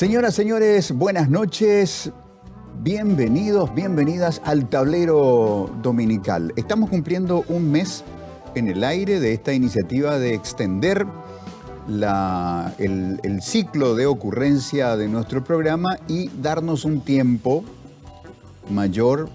Señoras, señores, buenas noches. Bienvenidos, bienvenidas al Tablero Dominical. Estamos cumpliendo un mes en el aire de esta iniciativa de extender el ciclo de ocurrencia de nuestro programa y darnos un tiempo mayor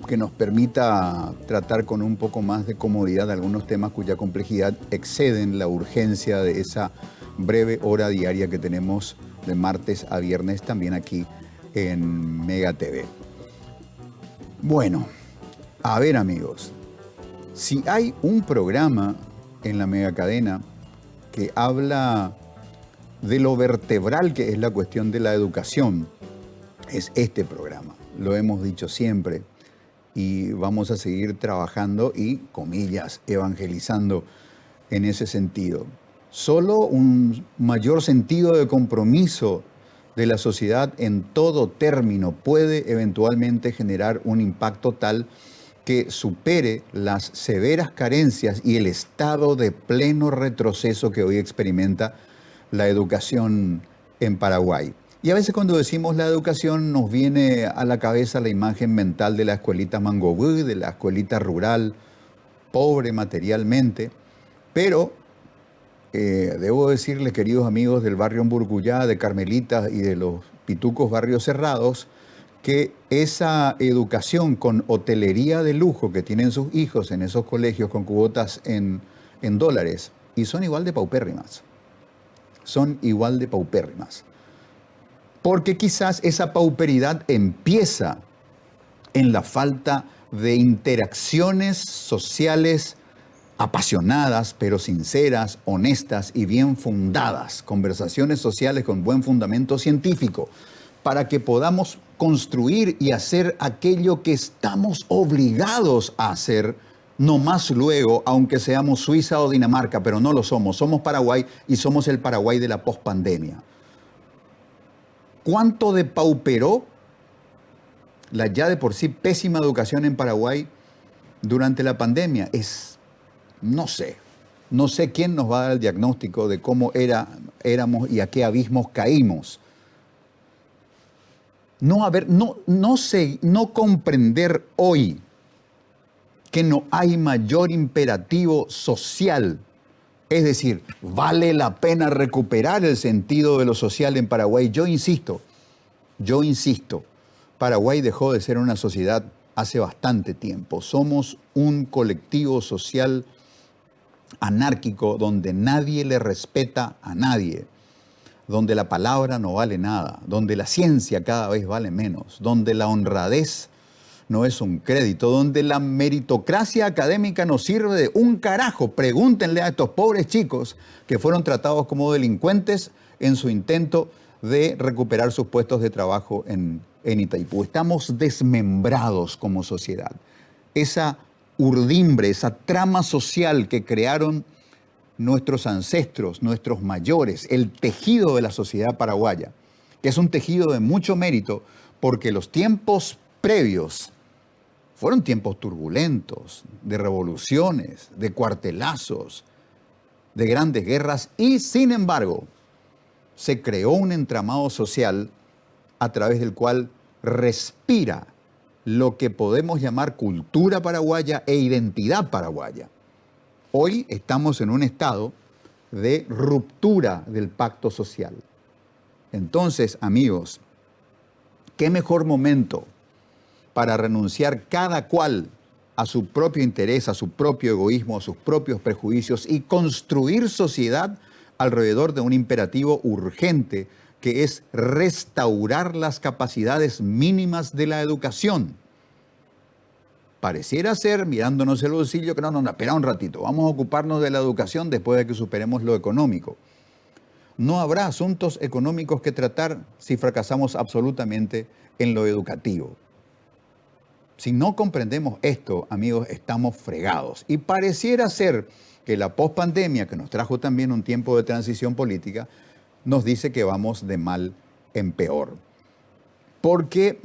que nos permita tratar con un poco más de comodidad algunos temas cuya complejidad exceden la urgencia de esa breve hora diaria que tenemos de martes a viernes también aquí en Mega TV. Bueno, a ver amigos, si hay un programa en la megacadena que habla de lo vertebral que es la cuestión de la educación, es este programa. Lo hemos dicho siempre y vamos a seguir trabajando y, comillas, evangelizando en ese sentido. Solo un mayor sentido de compromiso de la sociedad en todo término puede eventualmente generar un impacto tal que supere las severas carencias y el estado de pleno retroceso que hoy experimenta la educación en Paraguay. Y a veces cuando decimos la educación nos viene a la cabeza la imagen mental de la escuelita Mangobú, de la escuelita rural, pobre materialmente, pero debo decirles, queridos amigos del barrio Amburguyá, de Carmelitas y de los pitucos barrios cerrados, que esa educación con hotelería de lujo que tienen sus hijos en esos colegios con cuotas en dólares, y son igual de paupérrimas. Son igual de paupérrimas. Porque quizás esa pauperidad empieza en la falta de interacciones sociales apasionadas, pero sinceras, honestas y bien fundadas, conversaciones sociales con buen fundamento científico, para que podamos construir y hacer aquello que estamos obligados a hacer, no más luego, aunque seamos Suiza o Dinamarca, pero no lo somos. Somos Paraguay y somos el Paraguay de la pospandemia. ¿Cuánto depauperó la ya de por sí pésima educación en Paraguay durante la pandemia? No sé quién nos va a dar el diagnóstico de cómo éramos y a qué abismos caímos. No comprender hoy que no hay mayor imperativo social. Es decir, vale la pena recuperar el sentido de lo social en Paraguay. Yo insisto, Paraguay dejó de ser una sociedad hace bastante tiempo. Somos un colectivo social anárquico donde nadie le respeta a nadie, donde la palabra no vale nada, donde la ciencia cada vez vale menos, donde la honradez no es un crédito, donde la meritocracia académica no sirve de un carajo. Pregúntenle a estos pobres chicos que fueron tratados como delincuentes en su intento de recuperar sus puestos de trabajo en Itaipú. Estamos desmembrados como sociedad. Esa urdimbre, esa trama social que crearon nuestros ancestros, nuestros mayores, el tejido de la sociedad paraguaya, que es un tejido de mucho mérito porque los tiempos previos fueron tiempos turbulentos, de revoluciones, de cuartelazos, de grandes guerras y, sin embargo, se creó un entramado social a través del cual respira lo que podemos llamar cultura paraguaya e identidad paraguaya. Hoy estamos en un estado de ruptura del pacto social. Entonces, amigos, ¿qué mejor momento para renunciar cada cual a su propio interés, a su propio egoísmo, a sus propios prejuicios y construir sociedad alrededor de un imperativo urgente que es restaurar las capacidades mínimas de la educación? Pareciera ser, mirándonos el bolsillo, que no, espera un ratito, vamos a ocuparnos de la educación después de que superemos lo económico. No habrá asuntos económicos que tratar si fracasamos absolutamente en lo educativo. Si no comprendemos esto, amigos, estamos fregados. Y pareciera ser que la pospandemia, que nos trajo también un tiempo de transición política, nos dice que vamos de mal en peor. Porque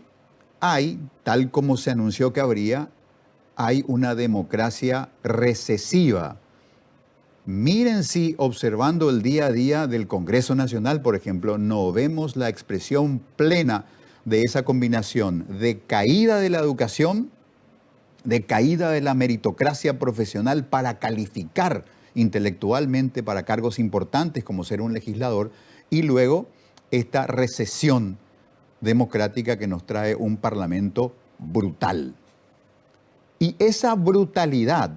hay, tal como se anunció que habría, hay una democracia recesiva Miren si observando el día a día del Congreso Nacional, por ejemplo, no vemos la expresión plena de esa combinación de caída de la educación, de caída de la meritocracia profesional para calificar intelectualmente para cargos importantes como ser un legislador, y luego esta recesión democrática que nos trae un parlamento brutal. Y esa brutalidad,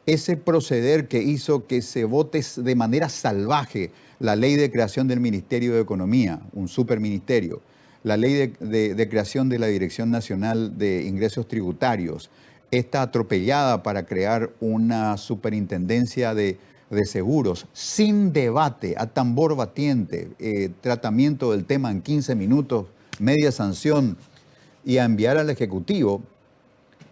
ese proceder que hizo que se vote de manera salvaje la ley de creación del Ministerio de Economía, un superministerio, la ley de creación de la Dirección Nacional de Ingresos Tributarios, esta atropellada para crear una superintendencia de seguros, sin debate, a tambor batiente, tratamiento del tema en 15 minutos, media sanción y a enviar al Ejecutivo,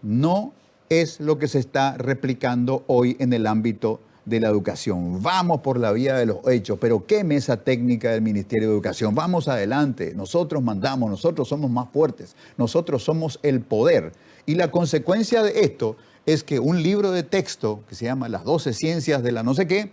no es lo que se está replicando hoy en el ámbito de la educación. Vamos por la vía de los hechos, pero ¿qué mesa técnica del Ministerio de Educación? Vamos adelante, nosotros mandamos, nosotros somos más fuertes, nosotros somos el poder. Y la consecuencia de esto es que un libro de texto que se llama Las 12 Ciencias de la no sé qué,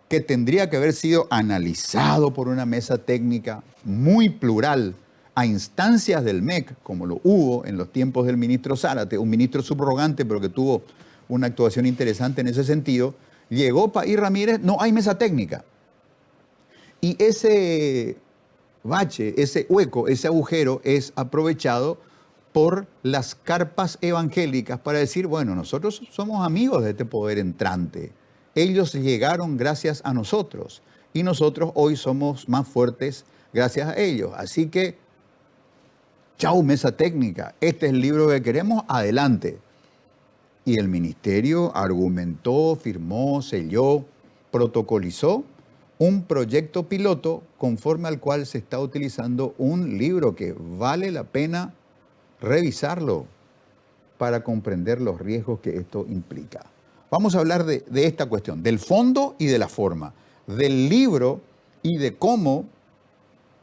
que tendría que haber sido analizado por una mesa técnica muy plural, a instancias del MEC, como lo hubo en los tiempos del ministro Zárate, un ministro subrogante, pero que tuvo una actuación interesante en ese sentido, llegó País Ramírez, no hay mesa técnica. Y ese bache, ese hueco, ese agujero es aprovechado por las carpas evangélicas para decir, bueno, nosotros somos amigos de este poder entrante. Ellos llegaron gracias a nosotros y nosotros hoy somos más fuertes gracias a ellos. Así que chau, mesa técnica, este es el libro que queremos, adelante. Y el ministerio argumentó, firmó, selló, protocolizó un proyecto piloto conforme al cual se está utilizando un libro que vale la pena revisarlo para comprender los riesgos que esto implica. Vamos a hablar de esta cuestión, del fondo y de la forma, del libro y de cómo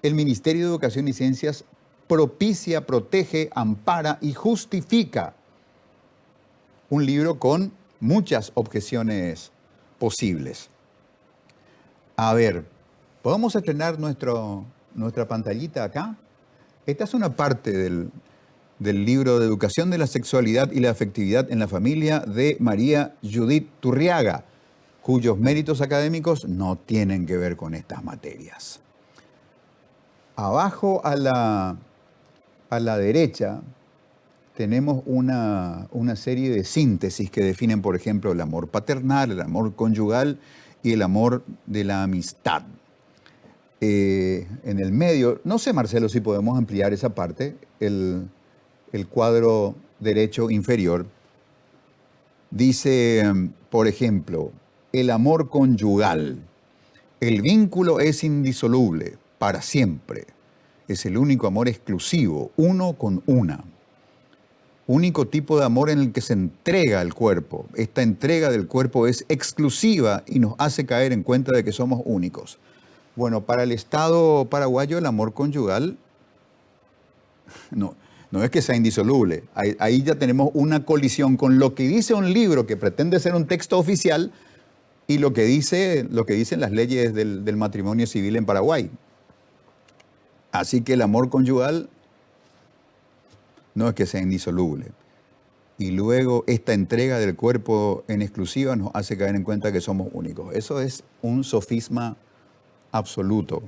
el Ministerio de Educación y Ciencias propicia, protege, ampara y justifica un libro con muchas objeciones posibles. A ver, ¿podemos estrenar nuestra pantallita acá? Esta es una parte del libro de Educación de la Sexualidad y la Afectividad en la Familia de María Judith Turriaga, cuyos méritos académicos no tienen que ver con estas materias. Abajo a la derecha tenemos una serie de síntesis que definen, por ejemplo, el amor paternal, el amor conyugal y el amor de la amistad. En el medio, no sé, Marcelo, si podemos ampliar esa parte, el cuadro derecho inferior, dice, por ejemplo, el amor conyugal. El vínculo es indisoluble, para siempre. Es el único amor exclusivo, uno con una. Único tipo de amor en el que se entrega el cuerpo. Esta entrega del cuerpo es exclusiva y nos hace caer en cuenta de que somos únicos. Bueno, para el Estado paraguayo el amor conyugal no es que sea indisoluble. Ahí ya tenemos una colisión con lo que dice un libro que pretende ser un texto oficial y lo que dicen las leyes del matrimonio civil en Paraguay. Así que el amor conyugal no es que sea indisoluble. Y luego esta entrega del cuerpo en exclusiva nos hace caer en cuenta que somos únicos. Eso es un sofisma absoluto.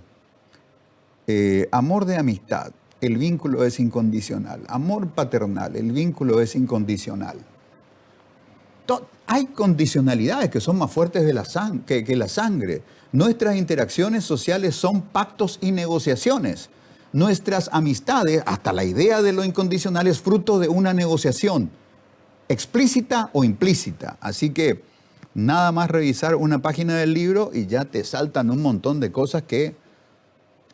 Amor de amistad, el vínculo es incondicional. Amor paternal, el vínculo es incondicional. Hay condicionalidades que son más fuertes que la sangre. Nuestras interacciones sociales son pactos y negociaciones. Nuestras amistades, hasta la idea de lo incondicional, es fruto de una negociación, explícita o implícita. Así que nada más revisar una página del libro y ya te saltan un montón de cosas que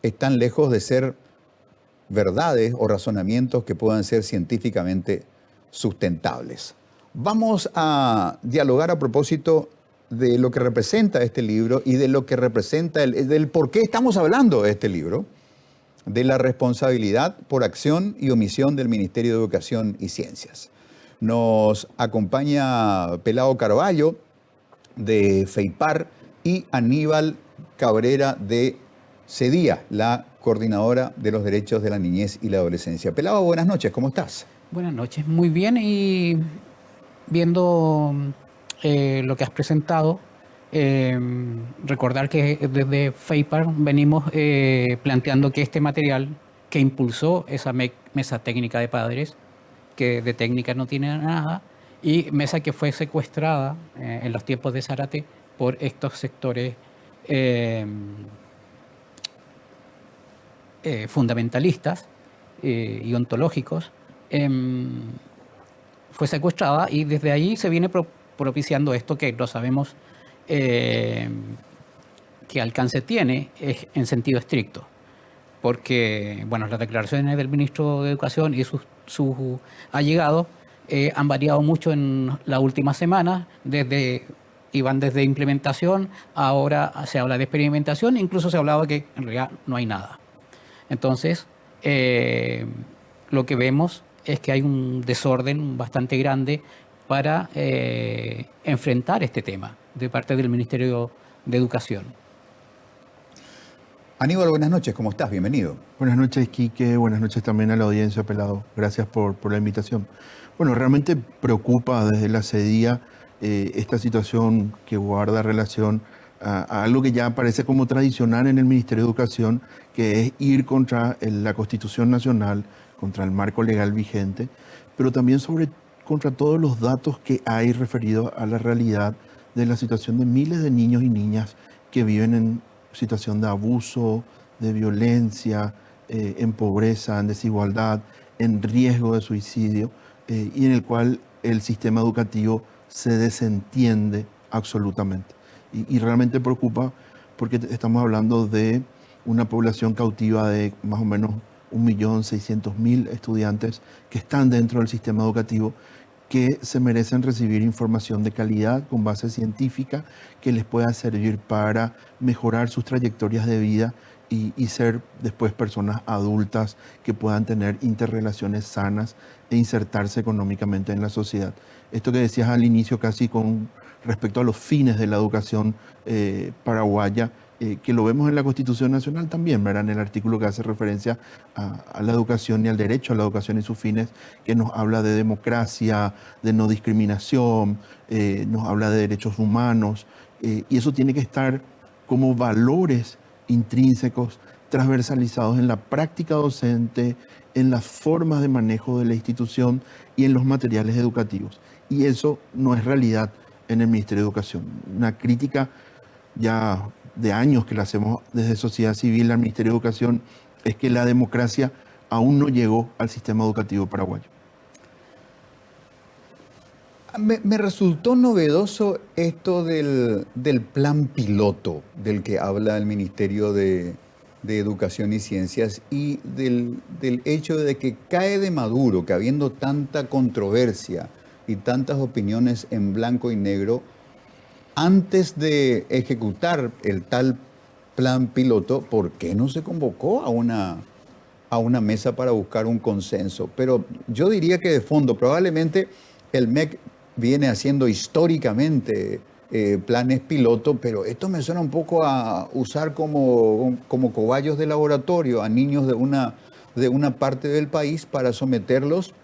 están lejos de ser verdades o razonamientos que puedan ser científicamente sustentables. Vamos a dialogar a propósito de lo que representa este libro y de lo que representa del por qué estamos hablando de este libro, de la responsabilidad por acción y omisión del Ministerio de Educación y Ciencias. Nos acompaña Pelao Carballo, de FEIPAR, y Aníbal Cabrera de CEDIA, la coordinadora de los derechos de la niñez y la adolescencia. Pelado, buenas noches, ¿cómo estás? Buenas noches, muy bien. Y viendo lo que has presentado, eh, recordar que desde FEIPAR venimos planteando que este material que impulsó esa mesa técnica de padres, que de técnica no tiene nada, y mesa que fue secuestrada en los tiempos de Zárate por estos sectores eh, fundamentalistas y ontológicos, fue secuestrada, y desde ahí se viene propiciando esto que no sabemos eh, qué alcance tiene en sentido estricto. Porque, bueno, las declaraciones del ministro de Educación y sus allegados han variado mucho en las últimas semanas, iban desde implementación, ahora se habla de experimentación, incluso se hablaba que en realidad no hay nada. Entonces, lo que vemos es que hay un desorden bastante grande para enfrentar este tema de parte del Ministerio de Educación. Aníbal, buenas noches, ¿cómo estás? Bienvenido. Buenas noches, Quique. Buenas noches también a la audiencia, Pelado. Gracias por la invitación. Bueno, realmente preocupa desde la CEDIA esta situación que guarda relación a algo que ya parece como tradicional en el Ministerio de Educación, que es ir contra la Constitución Nacional, contra el marco legal vigente, pero también contra todos los datos que hay referidos a la realidad de la situación de miles de niños y niñas que viven en situación de abuso, de violencia, en pobreza, en desigualdad, en riesgo de suicidio, y en el cual el sistema educativo se desentiende absolutamente. Y realmente preocupa porque estamos hablando de una población cautiva de más o menos 1.600.000 estudiantes que están dentro del sistema educativo, que se merecen recibir información de calidad con base científica que les pueda servir para mejorar sus trayectorias de vida y ser después personas adultas que puedan tener interrelaciones sanas e insertarse económicamente en la sociedad. Esto que decías al inicio casi con respecto a los fines de la educación paraguaya, que lo vemos en la Constitución Nacional también, ¿verdad? En el artículo que hace referencia a la educación y al derecho a la educación y sus fines, que nos habla de democracia, de no discriminación, nos habla de derechos humanos, y eso tiene que estar como valores intrínsecos, transversalizados en la práctica docente, en las formas de manejo de la institución y en los materiales educativos. Y eso no es realidad en el Ministerio de Educación. Una crítica ya de años que la hacemos desde sociedad civil al Ministerio de Educación es que la democracia aún no llegó al sistema educativo paraguayo. Me resultó novedoso esto del plan piloto del que habla el Ministerio de Educación y Ciencias, y del hecho de que cae de maduro que, habiendo tanta controversia y tantas opiniones en blanco y negro, antes de ejecutar el tal plan piloto, ¿por qué no se convocó a una mesa para buscar un consenso? Pero yo diría que de fondo, probablemente el MEC viene haciendo históricamente planes piloto, pero esto me suena un poco a usar como cobayos de laboratorio a niños de una parte del país para someterlos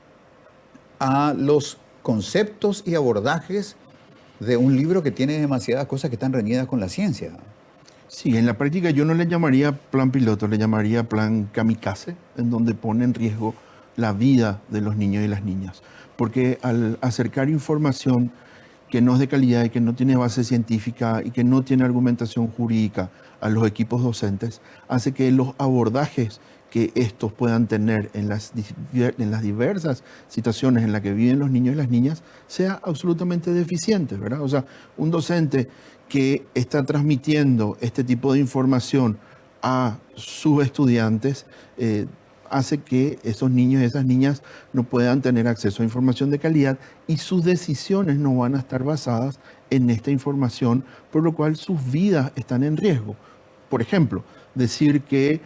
a los conceptos y abordajes de un libro que tiene demasiadas cosas que están reñidas con la ciencia. Sí, en la práctica yo no le llamaría plan piloto, le llamaría plan kamikaze, en donde pone en riesgo la vida de los niños y las niñas. Porque al acercar información que no es de calidad y que no tiene base científica y que no tiene argumentación jurídica a los equipos docentes, hace que los abordajes que estos puedan tener en las diversas situaciones en las que viven los niños y las niñas sea absolutamente deficiente, ¿verdad? O sea, un docente que está transmitiendo este tipo de información a sus estudiantes hace que esos niños y esas niñas no puedan tener acceso a información de calidad, y sus decisiones no van a estar basadas en esta información, por lo cual sus vidas están en riesgo. Por ejemplo, decir que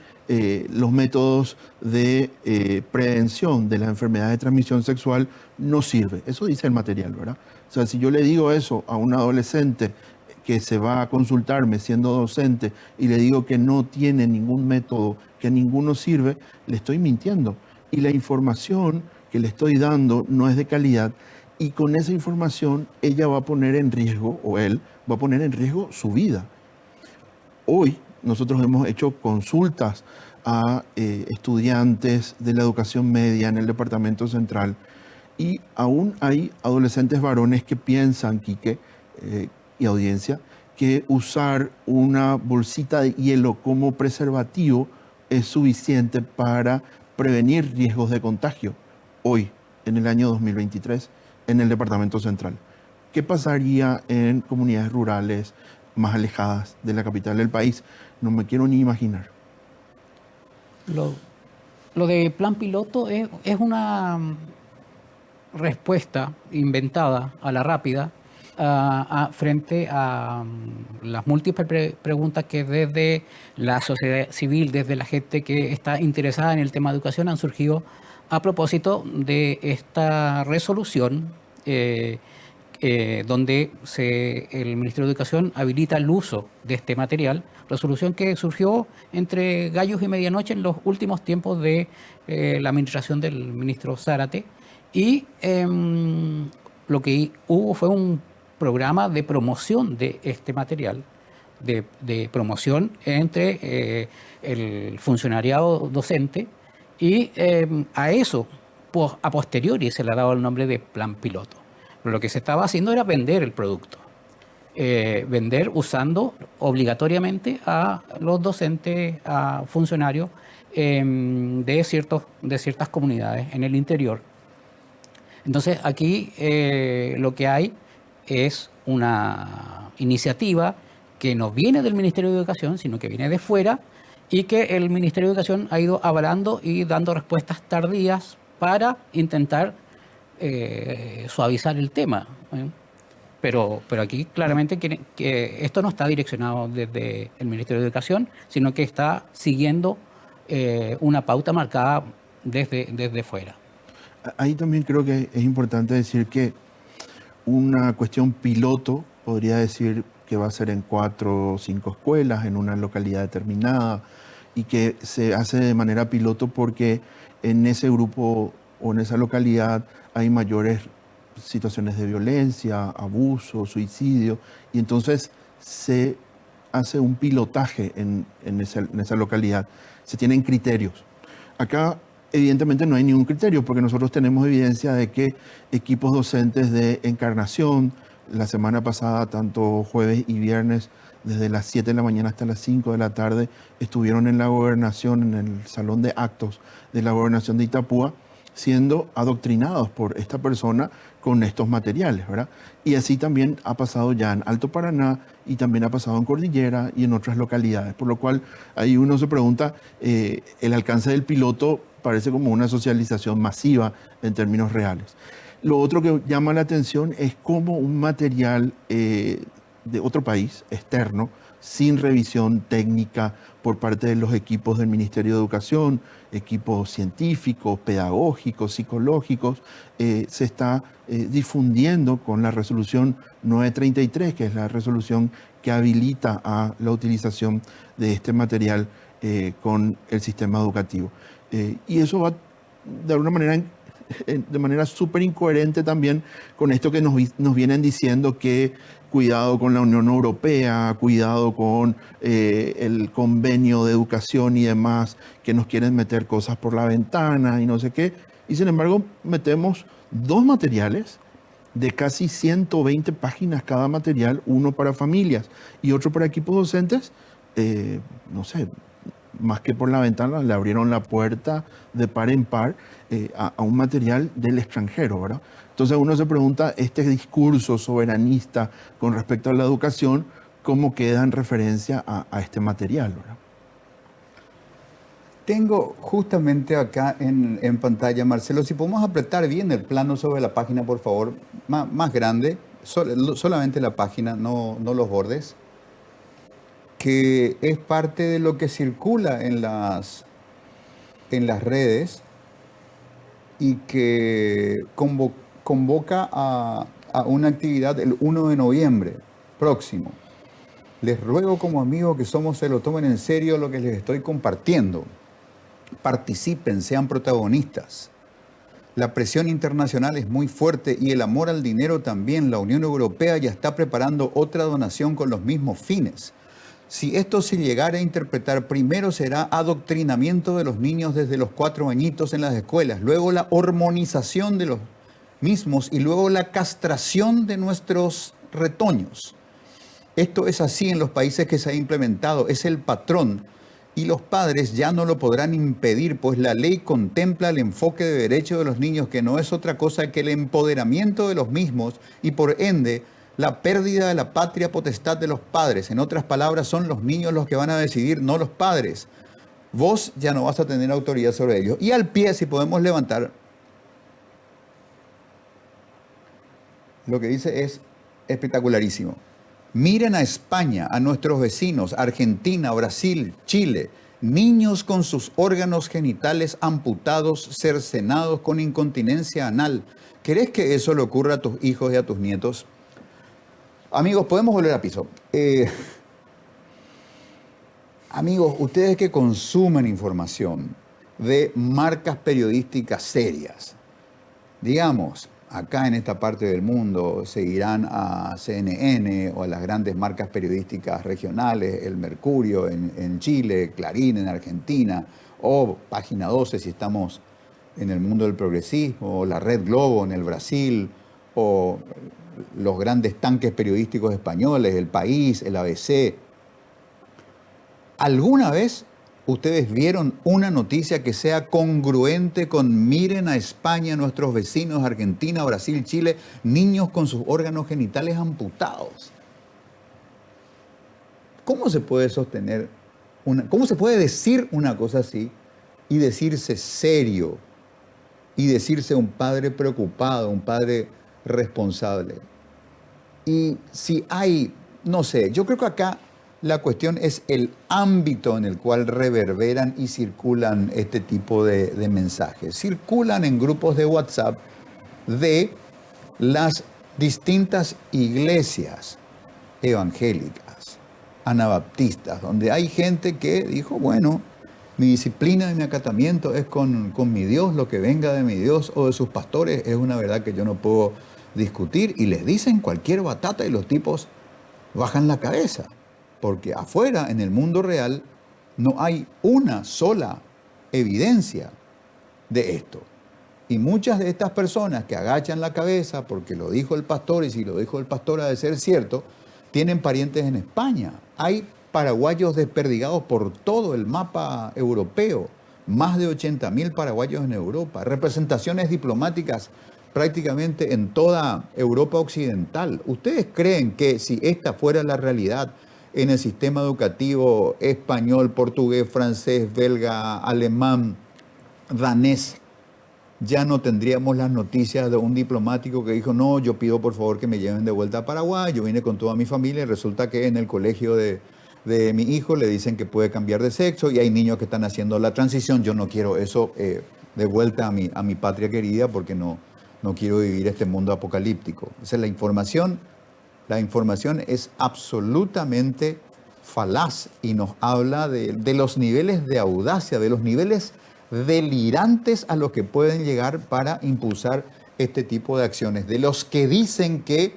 los métodos de prevención de la enfermedad de transmisión sexual no sirve. Eso dice el material, ¿verdad? O sea, si yo le digo eso a un adolescente que se va a consultarme siendo docente y le digo que no tiene ningún método, que ninguno sirve, le estoy mintiendo. Y la información que le estoy dando no es de calidad, y con esa información ella va a poner en riesgo, o él va a poner en riesgo su vida. Hoy nosotros hemos hecho consultas a estudiantes de la educación media en el Departamento Central, y aún hay adolescentes varones que piensan, Quique y audiencia, que usar una bolsita de hielo como preservativo es suficiente para prevenir riesgos de contagio hoy, en el año 2023, en el Departamento Central. ¿Qué pasaría en comunidades rurales más alejadas de la capital del país? No me quiero ni imaginar. Lo de plan piloto es una respuesta inventada a la rápida frente a las múltiples preguntas que desde la sociedad civil, desde la gente que está interesada en el tema de educación, han surgido a propósito de esta resolución donde el Ministerio de Educación habilita el uso de este material, resolución que surgió entre gallos y medianoche en los últimos tiempos de la administración del ministro Zárate, y lo que hubo fue un programa de promoción de este material, de promoción entre el funcionariado docente, y a eso, a posteriori, se le ha dado el nombre de plan piloto. Pero lo que se estaba haciendo era vender el producto, vender usando obligatoriamente a los docentes, a funcionarios de ciertas comunidades en el interior. Entonces aquí lo que hay es una iniciativa que no viene del Ministerio de Educación, sino que viene de fuera, y que el Ministerio de Educación ha ido avalando y dando respuestas tardías para intentar suavizar el tema. Pero aquí claramente que esto no está direccionado desde el Ministerio de Educación, sino que está siguiendo una pauta marcada desde fuera. Ahí también creo que es importante decir que una cuestión piloto podría decir que va a ser en 4 o 5 escuelas, en una localidad determinada, y que se hace de manera piloto porque en ese grupo o en esa localidad hay mayores situaciones de violencia, abuso, suicidio, y entonces se hace un pilotaje en esa localidad. Se tienen criterios. Acá evidentemente no hay ningún criterio, porque nosotros tenemos evidencia de que equipos docentes de Encarnación, la semana pasada, tanto jueves y viernes, desde las 7 de la mañana hasta las 5 de la tarde, estuvieron en la gobernación, en el salón de actos de la gobernación de Itapúa, siendo adoctrinados por esta persona con estos materiales, ¿verdad? Y así también ha pasado ya en Alto Paraná, y también ha pasado en Cordillera y en otras localidades, por lo cual ahí uno se pregunta, el alcance del piloto parece como una socialización masiva en términos reales. Lo otro que llama la atención es cómo un material de otro país, externo, sin revisión técnica por parte de los equipos del Ministerio de Educación, equipos científicos, pedagógicos, psicológicos, se está difundiendo con la resolución 933, que es la resolución que habilita a la utilización de este material con el sistema educativo. Y eso va de alguna manera de manera súper incoherente también con esto que nos vienen diciendo, que cuidado con la Unión Europea, cuidado con el convenio de educación y demás, que nos quieren meter cosas por la ventana y no sé qué. Y sin embargo, metemos 2 materiales de casi 120 páginas cada material, uno para familias y otro para equipos docentes, no sé, más que por la ventana, le abrieron la puerta de par en par a un material del extranjero, ¿verdad? Entonces uno se pregunta, este discurso soberanista con respecto a la educación, ¿cómo queda en referencia a este material, ¿verdad? Tengo justamente acá en pantalla, Marcelo, si podemos apretar bien el plano sobre la página, por favor, más grande, solamente la página, no los bordes, que es parte de lo que circula en las redes y que convoca a una actividad el 1 de noviembre próximo. Les ruego como amigos que somos, se lo tomen en serio lo que les estoy compartiendo. Participen, sean protagonistas. La presión internacional es muy fuerte y el amor al dinero también. La Unión Europea ya está preparando otra donación con los mismos fines. Si esto se llegara a interpretar, primero será adoctrinamiento de los niños desde los 4 añitos en las escuelas, luego la hormonización de los mismos y luego la castración de nuestros retoños. Esto es así en los países que se ha implementado, es el patrón. Y los padres ya no lo podrán impedir, pues la ley contempla el enfoque de derecho de los niños, que no es otra cosa que el empoderamiento de los mismos y por ende la pérdida de la patria potestad de los padres. En otras palabras, son los niños los que van a decidir, no los padres. Vos ya no vas a tener autoridad sobre ellos. Y al pie, si podemos levantar, lo que dice es espectacularísimo. Miren a España, a nuestros vecinos, Argentina, Brasil, Chile, niños con sus órganos genitales amputados, cercenados con incontinencia anal. ¿Querés que eso le ocurra a tus hijos y a tus nietos? Amigos, podemos volver a piso. Amigos, ustedes que consumen información de marcas periodísticas serias, digamos, acá en esta parte del mundo seguirán a CNN o a las grandes marcas periodísticas regionales, El Mercurio en Chile, Clarín en Argentina, o Página 12 si estamos en el mundo del progresismo, o la Red Globo en el Brasil, o los grandes tanques periodísticos españoles, El País, el ABC. ¿Alguna vez ustedes vieron una noticia que sea congruente con miren a España, nuestros vecinos, Argentina, Brasil, Chile, niños con sus órganos genitales amputados? ¿Cómo se puede sostener cómo se puede decir una cosa así y decirse serio y decirse un padre preocupado, un padre responsable? Y si hay, no sé, yo creo que acá la cuestión es el ámbito en el cual reverberan y circulan este tipo de mensajes. Circulan en grupos de WhatsApp de las distintas iglesias evangélicas, anabaptistas, donde hay gente que dijo, bueno, mi disciplina y mi acatamiento es con mi Dios, lo que venga de mi Dios o de sus pastores es una verdad que yo no puedo discutir, y les dicen cualquier batata y los tipos bajan la cabeza. Porque afuera, en el mundo real, no hay una sola evidencia de esto. Y muchas de estas personas que agachan la cabeza porque lo dijo el pastor, y si lo dijo el pastor ha de ser cierto, tienen parientes en España. Hay paraguayos desperdigados por todo el mapa europeo. Más de 80.000 paraguayos en Europa. Representaciones diplomáticas prácticamente en toda Europa occidental. ¿Ustedes creen que si esta fuera la realidad en el sistema educativo español, portugués, francés, belga, alemán, danés, ya no tendríamos las noticias de un diplomático que dijo, no, yo pido por favor que me lleven de vuelta a Paraguay, yo vine con toda mi familia y resulta que en el colegio de mi hijo le dicen que puede cambiar de sexo y hay niños que están haciendo la transición, yo no quiero eso de vuelta a mi patria querida porque no quiero vivir este mundo apocalíptico? O sea, la información es absolutamente falaz y nos habla de los niveles de audacia, de los niveles delirantes a los que pueden llegar para impulsar este tipo de acciones, de los que dicen que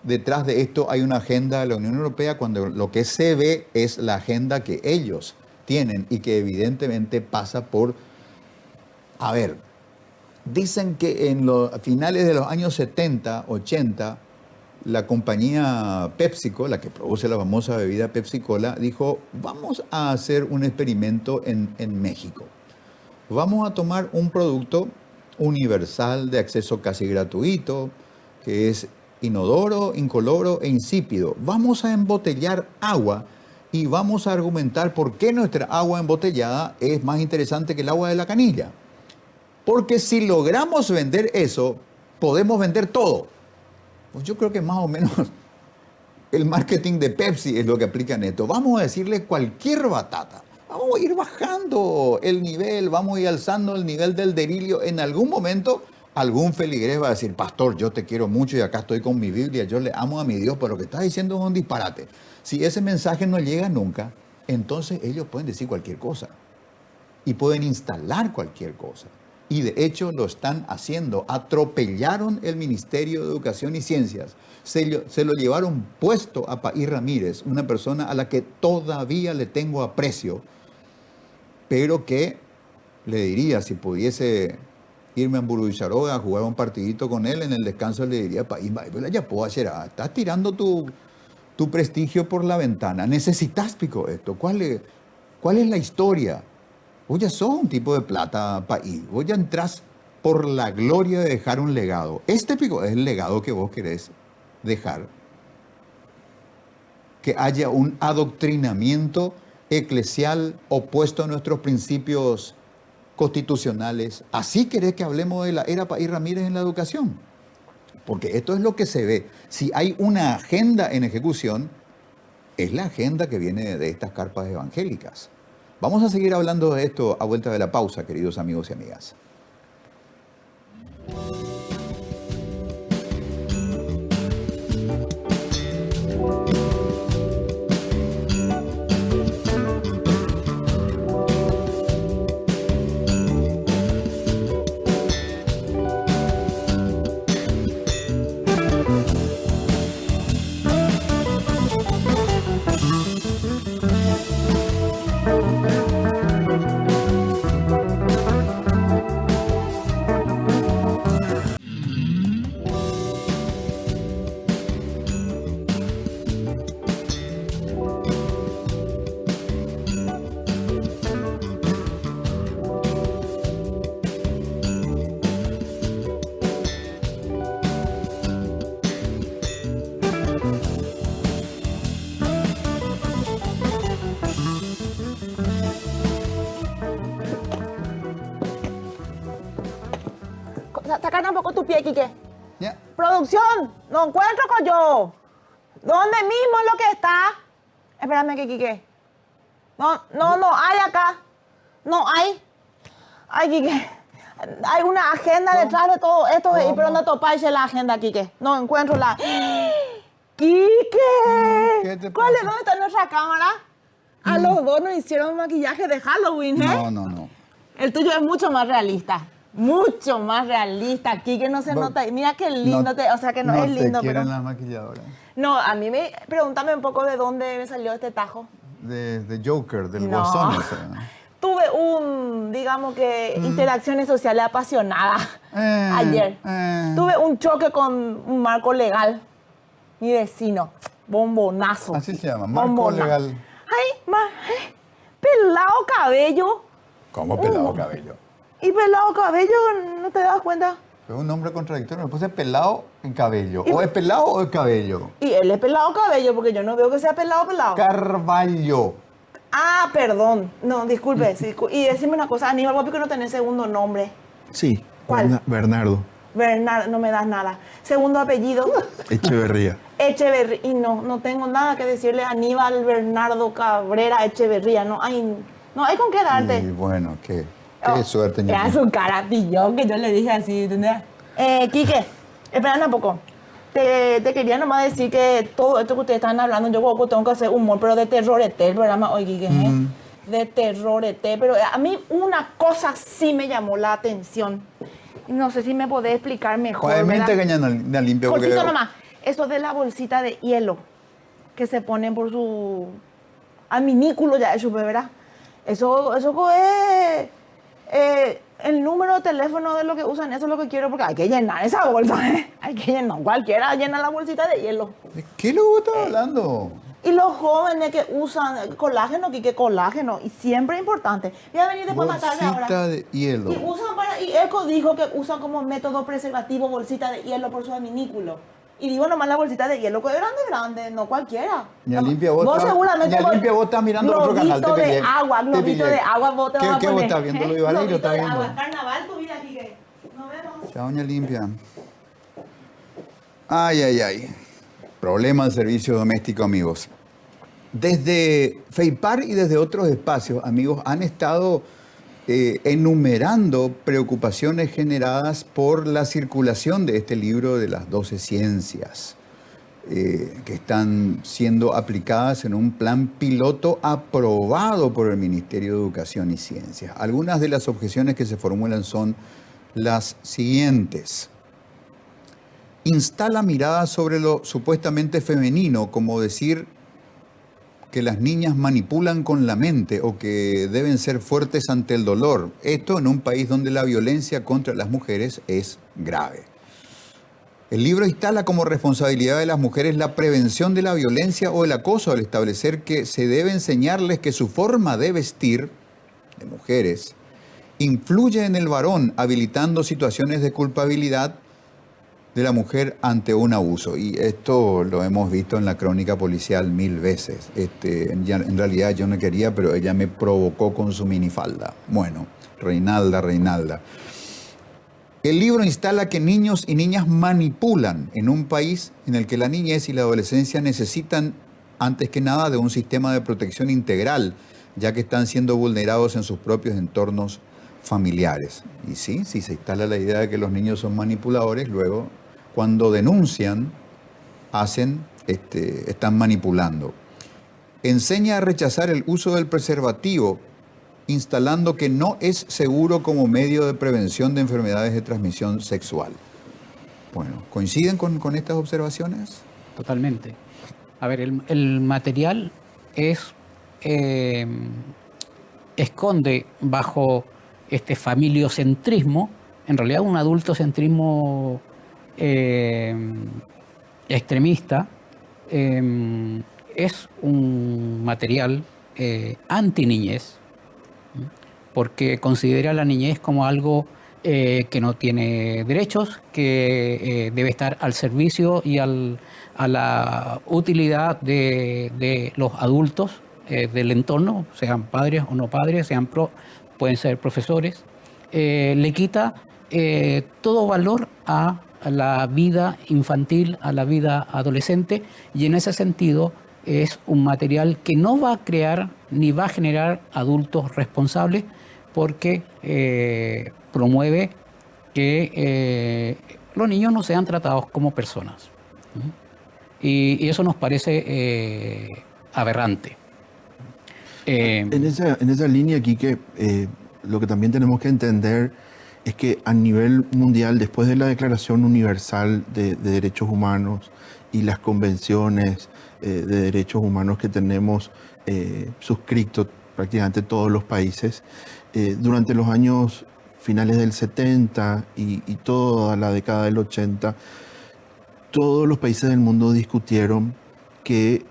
detrás de esto hay una agenda de la Unión Europea, cuando lo que se ve es la agenda que ellos tienen y que evidentemente pasa por, a ver, dicen que en los finales de los años 70, 80, la compañía PepsiCo, la que produce la famosa bebida Pepsi-Cola, dijo, vamos a hacer un experimento en México. Vamos a tomar un producto universal de acceso casi gratuito, que es inodoro, incoloro e insípido. Vamos a embotellar agua y vamos a argumentar por qué nuestra agua embotellada es más interesante que el agua de la canilla. Porque si logramos vender eso, podemos vender todo. Pues yo creo que más o menos el marketing de Pepsi es lo que aplica en esto. Vamos a decirle cualquier batata. Vamos a ir bajando el nivel, vamos a ir alzando el nivel del delirio. En algún momento Algún feligrés va a decir, pastor, yo te quiero mucho y acá estoy con mi Biblia, yo le amo a mi Dios, pero lo que estás diciendo es un disparate. Si ese mensaje no llega nunca, entonces ellos pueden decir cualquier cosa y pueden instalar cualquier cosa. Y de hecho lo están haciendo. Atropellaron el Ministerio de Educación y Ciencias. Se lo llevaron puesto a País Ramírez, una persona a la que todavía le tengo aprecio, pero que le diría, si pudiese irme a Buruycharoga a jugar un partidito con él, en el descanso le diría, País, ya puedo hacer, estás tirando tu prestigio por la ventana. Necesitas, pico, esto. ¿Cuál es la historia? Vos ya sos un tipo de plata, País. Vos ya entras por la gloria de dejar un legado. Este, pico, es el legado que vos querés dejar. Que haya un adoctrinamiento eclesial opuesto a nuestros principios constitucionales. ¿Así querés que hablemos de la era País Ramírez en la educación? Porque esto es lo que se ve. Si hay una agenda en ejecución, es la agenda que viene de estas carpas evangélicas. Vamos a seguir hablando de esto a vuelta de la pausa, queridos amigos y amigas. Saca tampoco tu pie, Quique. Ya. Producción, no encuentro con yo. ¿Dónde mismo es lo que está? Espérame, que Quique. No hay acá. No hay. Ay, Quique. Hay una agenda detrás de todo esto, pero no topáis la agenda, Quique. No encuentro la... ¡Quique! ¿Qué te ¿Cuál es? pasa? ¿Dónde está nuestra cámara? A los dos nos hicieron maquillaje de Halloween, ¿eh? No. El tuyo es mucho más realista. Mucho más realista. Aquí que no se nota. Mira qué lindo. O sea que no es lindo, te quieren pero... las maquilladoras. No, a mí pregúntame un poco de dónde me salió este tajo. De Joker, del No. Guasón. O sea. Digamos que, interacciones sociales apasionadas ayer. Tuve un choque con un marco legal. Mi vecino. Bombonazo. Así se llama, marco Bombonazo. legal. Ay, pelado cabello. ¿Cómo pelado cabello? Y pelado cabello, ¿no te das cuenta? Es un nombre contradictorio. Me puse pelado en cabello. O es pelado o es cabello. Y él es pelado cabello, porque yo no veo que sea pelado. Carvalho. Ah, perdón. No, disculpe. Y decime una cosa, Aníbal, ¿vos por qué no tenés segundo nombre? Sí. ¿Cuál? Bernardo Bernardo, no me das nada. Segundo apellido, Echeverría. Echeverría. Y no tengo nada que decirle a Aníbal Bernardo Cabrera Echeverría. No hay con qué darte. Y bueno, qué Oh, suerte. Era su cara pillón que yo le dije así, ¿entendés? Quique, espera un poco. Te quería nomás decir que todo esto que ustedes están hablando, yo creo que tengo que hacer humor, pero de terrorete el programa hoy, Quique, ¿eh? De terrorete. Pero a mí una cosa sí me llamó la atención. No sé si me podés explicar mejor, Obviamente ¿verdad? que ya no limpio. Cortito nomás. Eso de la bolsita de hielo que se ponen por su adminículo ya, eso, ¿verdad? Eso es... el número de teléfono de lo que usan, eso es lo que quiero, porque hay que llenar esa bolsa, ¿eh? Hay que llenar, cualquiera llena la bolsita de hielo. ¿De qué luego estás hablando? Y los jóvenes que usan colágeno, que colágeno, y siempre importante. Voy a venir después a matarme ahora. Bolsita de hielo. Y Eco dijo que usan como método preservativo bolsita de hielo por su adminículo. Y digo nomás la bolsita de hielo, que es grande, no cualquiera. Ya limpia vos. Seguramente... Ya limpia vos estás mirando otro canal. Globito de agua, globito de agua, vos te vas a ¿Qué poner. vos estás viendo? ¿Lo iba a leer o Globito estás de viendo? agua, carnaval tu vida, Quique. Nos vemos. Chao, doña limpia. Ay. Problema del servicio doméstico, amigos. Desde FEIPAR y desde otros espacios, amigos, han estado enumerando preocupaciones generadas por la circulación de este libro de las 12 ciencias, que están siendo aplicadas en un plan piloto aprobado por el Ministerio de Educación y Ciencia. Algunas de las objeciones que se formulan son las siguientes. Instala miradas sobre lo supuestamente femenino, como decir que las niñas manipulan con la mente o que deben ser fuertes ante el dolor. Esto en un país donde la violencia contra las mujeres es grave. El libro instala como responsabilidad de las mujeres la prevención de la violencia o el acoso al establecer que se debe enseñarles que su forma de vestir, de mujeres, influye en el varón, habilitando situaciones de culpabilidad de la mujer ante un abuso. Y esto lo hemos visto en la crónica policial 1000 veces. En realidad yo no quería, pero ella me provocó con su minifalda. Bueno, Reinalda. El libro instala que niños y niñas manipulan en un país en el que la niñez y la adolescencia necesitan, antes que nada, de un sistema de protección integral, ya que están siendo vulnerados en sus propios entornos familiares. Y sí, si se instala la idea de que los niños son manipuladores, luego, cuando denuncian, están manipulando. Enseña a rechazar el uso del preservativo, instalando que no es seguro como medio de prevención de enfermedades de transmisión sexual. Bueno, ¿coinciden con estas observaciones? Totalmente. A ver, el material esconde bajo este familiocentrismo, en realidad un adultocentrismo extremista. Es un material anti-niñez, porque considera la niñez como algo que no tiene derechos, que debe estar al servicio y a la utilidad de los adultos del entorno, sean padres o no padres, pueden ser profesores. Le quita todo valor a la vida infantil, a la vida adolescente, y en ese sentido es un material que no va a crear ni va a generar adultos responsables, porque promueve que los niños no sean tratados como personas. Y eso nos parece aberrante. En esa línea, Quique, lo que también tenemos que entender es que a nivel mundial, después de la Declaración Universal de Derechos Humanos y las convenciones de derechos humanos que tenemos suscritos prácticamente todos los países, durante los años finales del 70 y toda la década del 80, todos los países del mundo discutieron que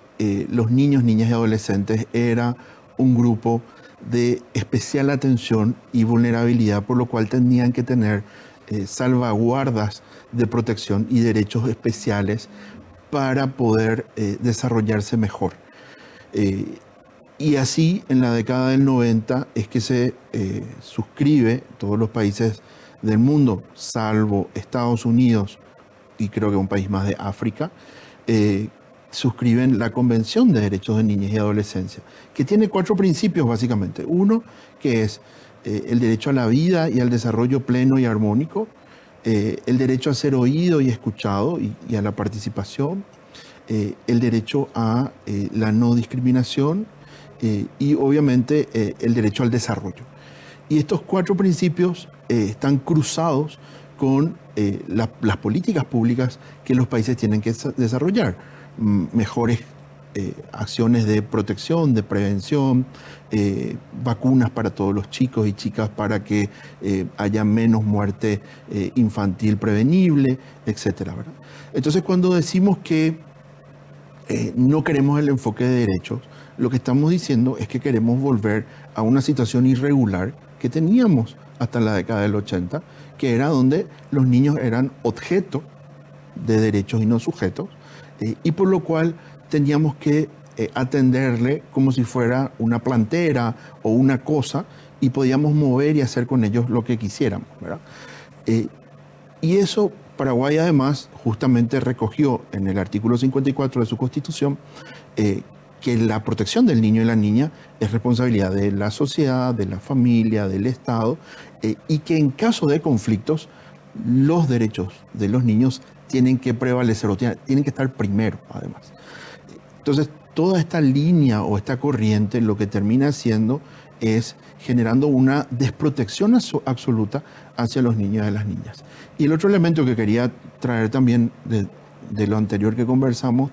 los niños, niñas y adolescentes era un grupo de especial atención y vulnerabilidad, por lo cual tenían que tener salvaguardas de protección y derechos especiales para poder desarrollarse mejor. Y así, en la década del 90, es que se suscribe todos los países del mundo, salvo Estados Unidos y creo que un país más de África, suscriben la Convención de Derechos de Niñez y Adolescencia, que tiene 4 principios básicamente. Uno, que es el derecho a la vida y al desarrollo pleno y armónico, el derecho a ser oído y escuchado y a la participación, el derecho a la no discriminación y obviamente el derecho al desarrollo. Y estos 4 principios están cruzados con las políticas públicas que los países tienen que desarrollar. Mejores acciones de protección, de prevención, vacunas para todos los chicos y chicas para que haya menos muerte infantil prevenible, etcétera, ¿verdad? Entonces, cuando decimos que no queremos el enfoque de derechos, lo que estamos diciendo es que queremos volver a una situación irregular que teníamos hasta la década del 80, que era donde los niños eran objeto de derechos y no sujetos, y por lo cual teníamos que atenderle como si fuera una plantera o una cosa, y podíamos mover y hacer con ellos lo que quisiéramos, ¿verdad? Y eso Paraguay además justamente recogió en el artículo 54 de su Constitución que la protección del niño y la niña es responsabilidad de la sociedad, de la familia, del Estado, y que en caso de conflictos, los derechos de los niños tienen que prevalecer o tienen que estar primero, además. Entonces, toda esta línea o esta corriente lo que termina haciendo es generando una desprotección absoluta hacia los niños y las niñas. Y el otro elemento que quería traer también de lo anterior que conversamos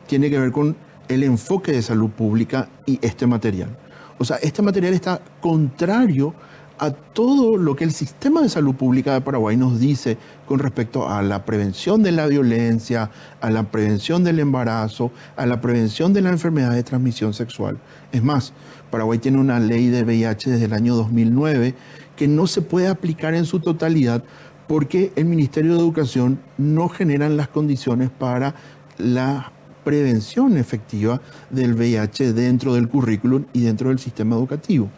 tiene que ver con el enfoque de salud pública y este material. O sea, este material está contrario a todo lo que el sistema de salud pública de Paraguay nos dice con respecto a la prevención de la violencia, a la prevención del embarazo, a la prevención de la enfermedad de transmisión sexual. Es más, Paraguay tiene una ley de VIH desde el año 2009 que no se puede aplicar en su totalidad porque el Ministerio de Educación no genera las condiciones para la prevención efectiva del VIH dentro del currículum y dentro del sistema educativo.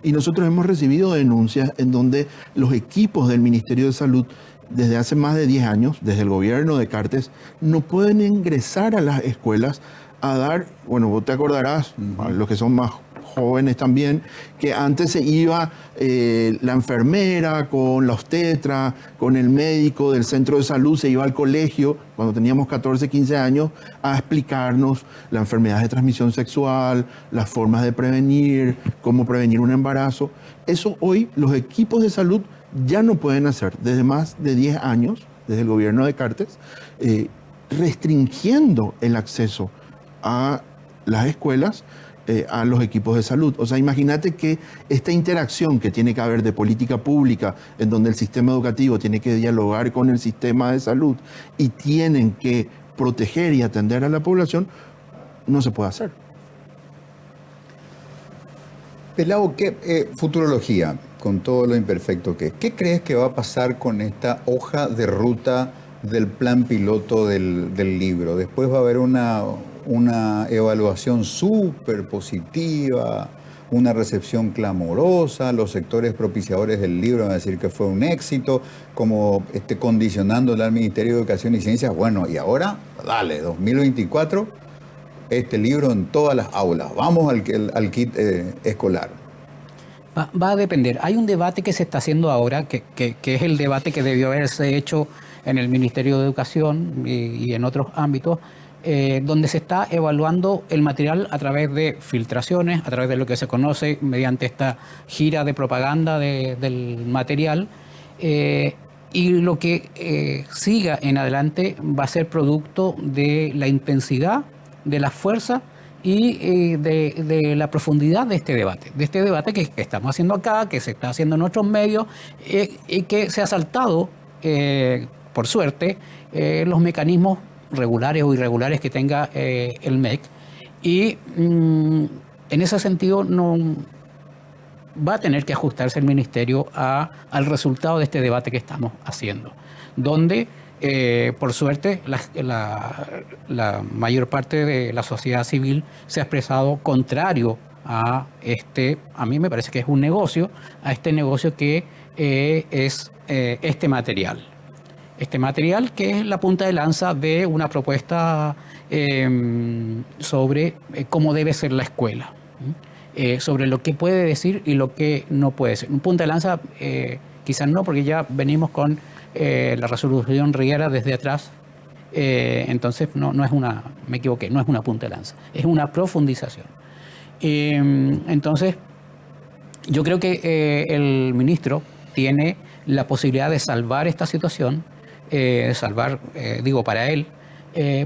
Y nosotros hemos recibido denuncias en donde los equipos del Ministerio de Salud desde hace más de 10 años, desde el gobierno de Cartes, no pueden ingresar a las escuelas a dar, bueno, vos te acordarás, a los que son más jóvenes también, que antes se iba la enfermera con la obstetra, con el médico del centro de salud, se iba al colegio cuando teníamos 14, 15 años a explicarnos las enfermedades de transmisión sexual, las formas de prevenir, cómo prevenir un embarazo. Eso hoy los equipos de salud ya no pueden hacer desde más de 10 años, desde el gobierno de Cartes, restringiendo el acceso a las escuelas, a los equipos de salud. O sea, imagínate que esta interacción que tiene que haber de política pública, en donde el sistema educativo tiene que dialogar con el sistema de salud y tienen que proteger y atender a la población, no se puede hacer. Pelao, ¿qué futurología, con todo lo imperfecto que es? ¿Qué crees que va a pasar con esta hoja de ruta del plan piloto del libro? Después va a haber una evaluación súper positiva, una recepción clamorosa, los sectores propiciadores del libro van a decir que fue un éxito, como condicionándole al Ministerio de Educación y Ciencias. Bueno, y ahora, dale, 2024, este libro en todas las aulas. Vamos al kit escolar. Va a depender. Hay un debate que se está haciendo ahora, que es el debate que debió haberse hecho en el Ministerio de Educación y en otros ámbitos, donde se está evaluando el material a través de filtraciones, a través de lo que se conoce mediante esta gira de propaganda del material, y lo que siga en adelante va a ser producto de la intensidad, de la fuerza y de la profundidad de este debate que estamos haciendo acá, que se está haciendo en otros medios, y que se ha saltado, por suerte, los mecanismos regulares o irregulares que tenga el MEC, y en ese sentido no va a tener que ajustarse el Ministerio al resultado de este debate que estamos haciendo, donde por suerte la mayor parte de la sociedad civil se ha expresado contrario a mí me parece que es un negocio, a este negocio que es este material. Este material que es la punta de lanza de una propuesta sobre cómo debe ser la escuela, sobre lo que puede decir y lo que no puede ser. Un punta de lanza quizás no, porque ya venimos con la resolución Riera desde atrás, entonces no es me equivoqué, no es una punta de lanza, es una profundización. Entonces, yo creo que el ministro tiene la posibilidad de salvar esta situación, para él,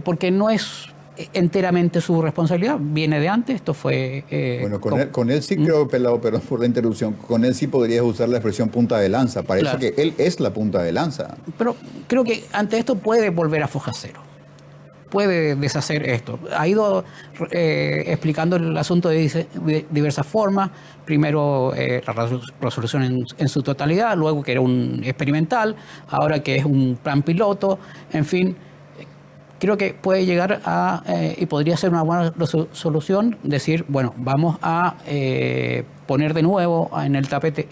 porque no es enteramente su responsabilidad, viene de antes, esto fue... bueno, con él sí creo, Pelao, perdón por la interrupción, con él sí podrías usar la expresión punta de lanza, parece claro que él es la punta de lanza. Pero creo que ante esto puede volver a foja cero, puede deshacer esto. Ha ido explicando el asunto de diversas formas, primero la resolución en su totalidad, luego que era un experimental, ahora que es un plan piloto, en fin. Creo que puede llegar y podría ser una buena solución, decir, bueno, vamos a poner de nuevo en el tapete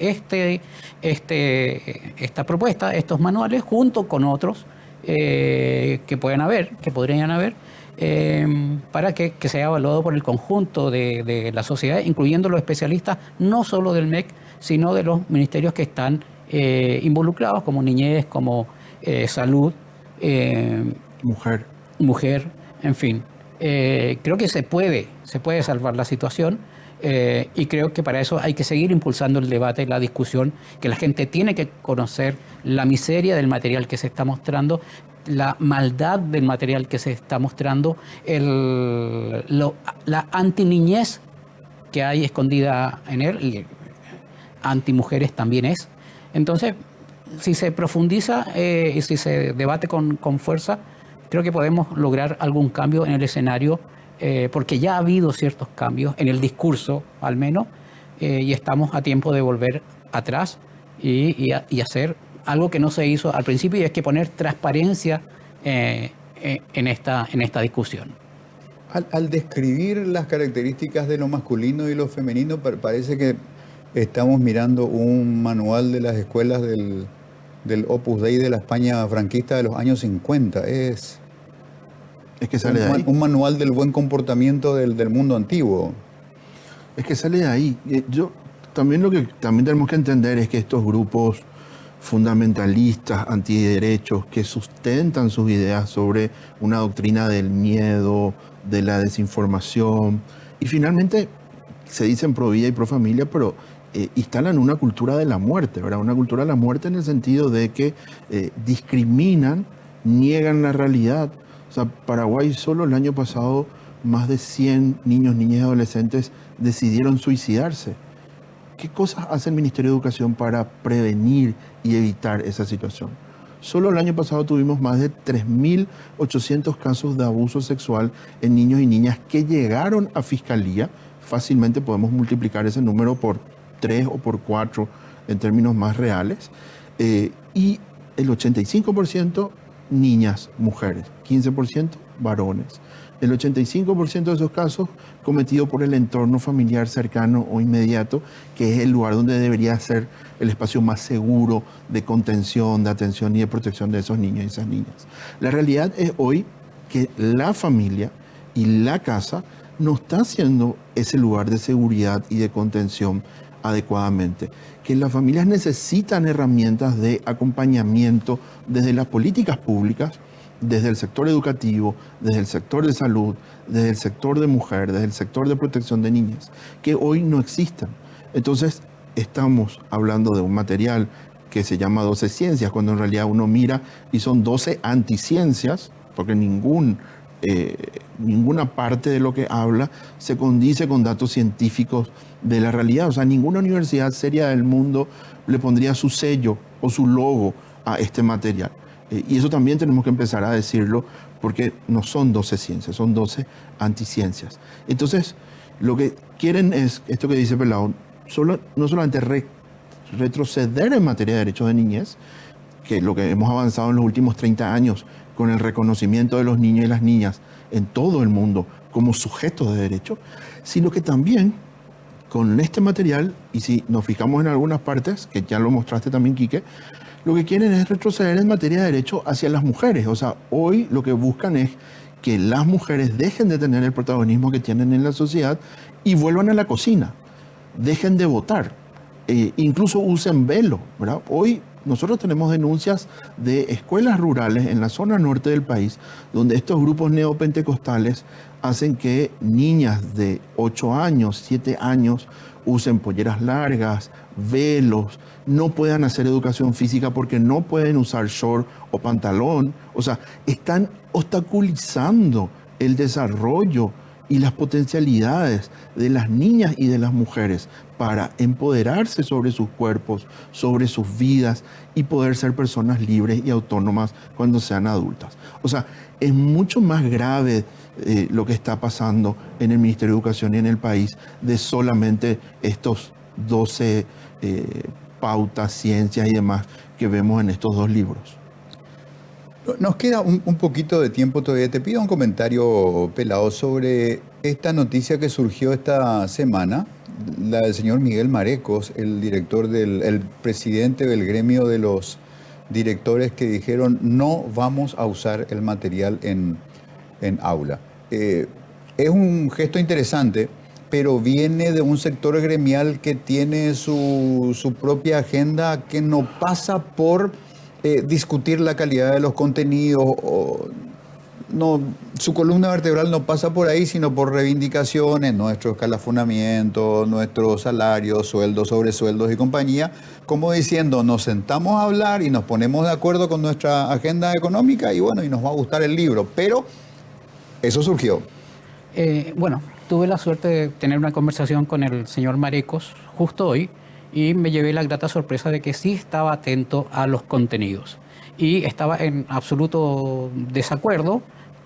esta propuesta, estos manuales, junto con otros que podrían haber, para que sea evaluado por el conjunto de la sociedad, incluyendo los especialistas, no solo del MEC, sino de los ministerios que están involucrados, como niñez, como salud, mujer, en fin. Creo que se puede salvar la situación y creo que para eso hay que seguir impulsando el debate, la discusión, que la gente tiene que conocer la miseria del material que se está mostrando, la maldad del material que se está mostrando, la antiniñez que hay escondida en él, y antimujeres también es. Entonces, si se profundiza y si se debate con fuerza, creo que podemos lograr algún cambio en el escenario, porque ya ha habido ciertos cambios en el discurso, al menos, y estamos a tiempo de volver atrás y hacer algo que no se hizo al principio, y es que poner transparencia en esta discusión. Al describir las características de lo masculino y lo femenino, parece que estamos mirando un manual de las escuelas del Opus Dei de la España franquista de los años 50. Es que sale de ahí. Un manual del buen comportamiento del mundo antiguo. Es que sale de ahí. Lo que también tenemos que entender es que estos grupos fundamentalistas, antiderechos, que sustentan sus ideas sobre una doctrina del miedo, de la desinformación, y finalmente se dicen pro vida y pro familia, pero instalan una cultura de la muerte, ¿verdad? Una cultura de la muerte en el sentido de que discriminan, niegan la realidad. O sea, Paraguay solo el año pasado más de 100 niños, niñas y adolescentes decidieron suicidarse. ¿Qué cosas hace el Ministerio de Educación para prevenir y evitar esa situación? Solo el año pasado tuvimos más de 3.800 casos de abuso sexual en niños y niñas que llegaron a Fiscalía. Fácilmente podemos multiplicar ese número por 3 o por 4 en términos más reales. Y el 85% niñas, mujeres, 15% varones. El 85% de esos casos cometidos por el entorno familiar cercano o inmediato, que es el lugar donde debería ser el espacio más seguro de contención, de atención y de protección de esos niños y esas niñas. La realidad es hoy que la familia y la casa no está siendo ese lugar de seguridad y de contención adecuadamente, que las familias necesitan herramientas de acompañamiento desde las políticas públicas, desde el sector educativo, desde el sector de salud, desde el sector de mujer, desde el sector de protección de niñas, que hoy no existen. Entonces, estamos hablando de un material que se llama 12 ciencias, cuando en realidad uno mira y son 12 anticiencias, porque ninguna parte de lo que habla se condice con datos científicos de la realidad. O sea, ninguna universidad seria del mundo le pondría su sello o su logo a este material. Y eso también tenemos que empezar a decirlo, porque no son 12 ciencias, son 12 anticiencias. Entonces, lo que quieren es, esto que dice Pelao, no solamente retroceder en materia de derechos de niñez, que lo que hemos avanzado en los últimos 30 años con el reconocimiento de los niños y las niñas en todo el mundo como sujetos de derecho, sino que también con este material, y si nos fijamos en algunas partes, que ya lo mostraste también, Quique, lo que quieren es retroceder en materia de derecho hacia las mujeres. O sea, hoy lo que buscan es que las mujeres dejen de tener el protagonismo que tienen en la sociedad y vuelvan a la cocina, dejen de votar, incluso usen velo, ¿verdad? Hoy nosotros tenemos denuncias de escuelas rurales en la zona norte del país, donde estos grupos neopentecostales hacen que niñas de 8 años, 7 años, usen polleras largas, velos, no puedan hacer educación física porque no pueden usar short o pantalón. O sea, están obstaculizando el desarrollo y las potencialidades de las niñas y de las mujeres para empoderarse sobre sus cuerpos, sobre sus vidas y poder ser personas libres y autónomas cuando sean adultas. O sea, es mucho más grave lo que está pasando en el Ministerio de Educación y en el país de solamente estos 12 pautas, ciencias y demás que vemos en estos 2 libros. Nos queda un poquito de tiempo todavía. Te pido un comentario, Pelao, sobre esta noticia que surgió esta semana, la del señor Miguel Marecos, el presidente del gremio de los directores que dijeron no vamos a usar el material en aula. Es un gesto interesante, pero viene de un sector gremial que tiene su propia agenda, que no pasa por discutir la calidad de los contenidos. No, su columna vertebral no pasa por ahí, sino por reivindicaciones, nuestro escalafonamiento, nuestros salarios, sueldos, sobresueldos y compañía, como diciendo, nos sentamos a hablar y nos ponemos de acuerdo con nuestra agenda económica y bueno, y nos va a gustar el libro. Pero eso surgió. Bueno, tuve la suerte de tener una conversación con el señor Marecos justo hoy y me llevé la grata sorpresa de que sí estaba atento a los contenidos y estaba en absoluto desacuerdo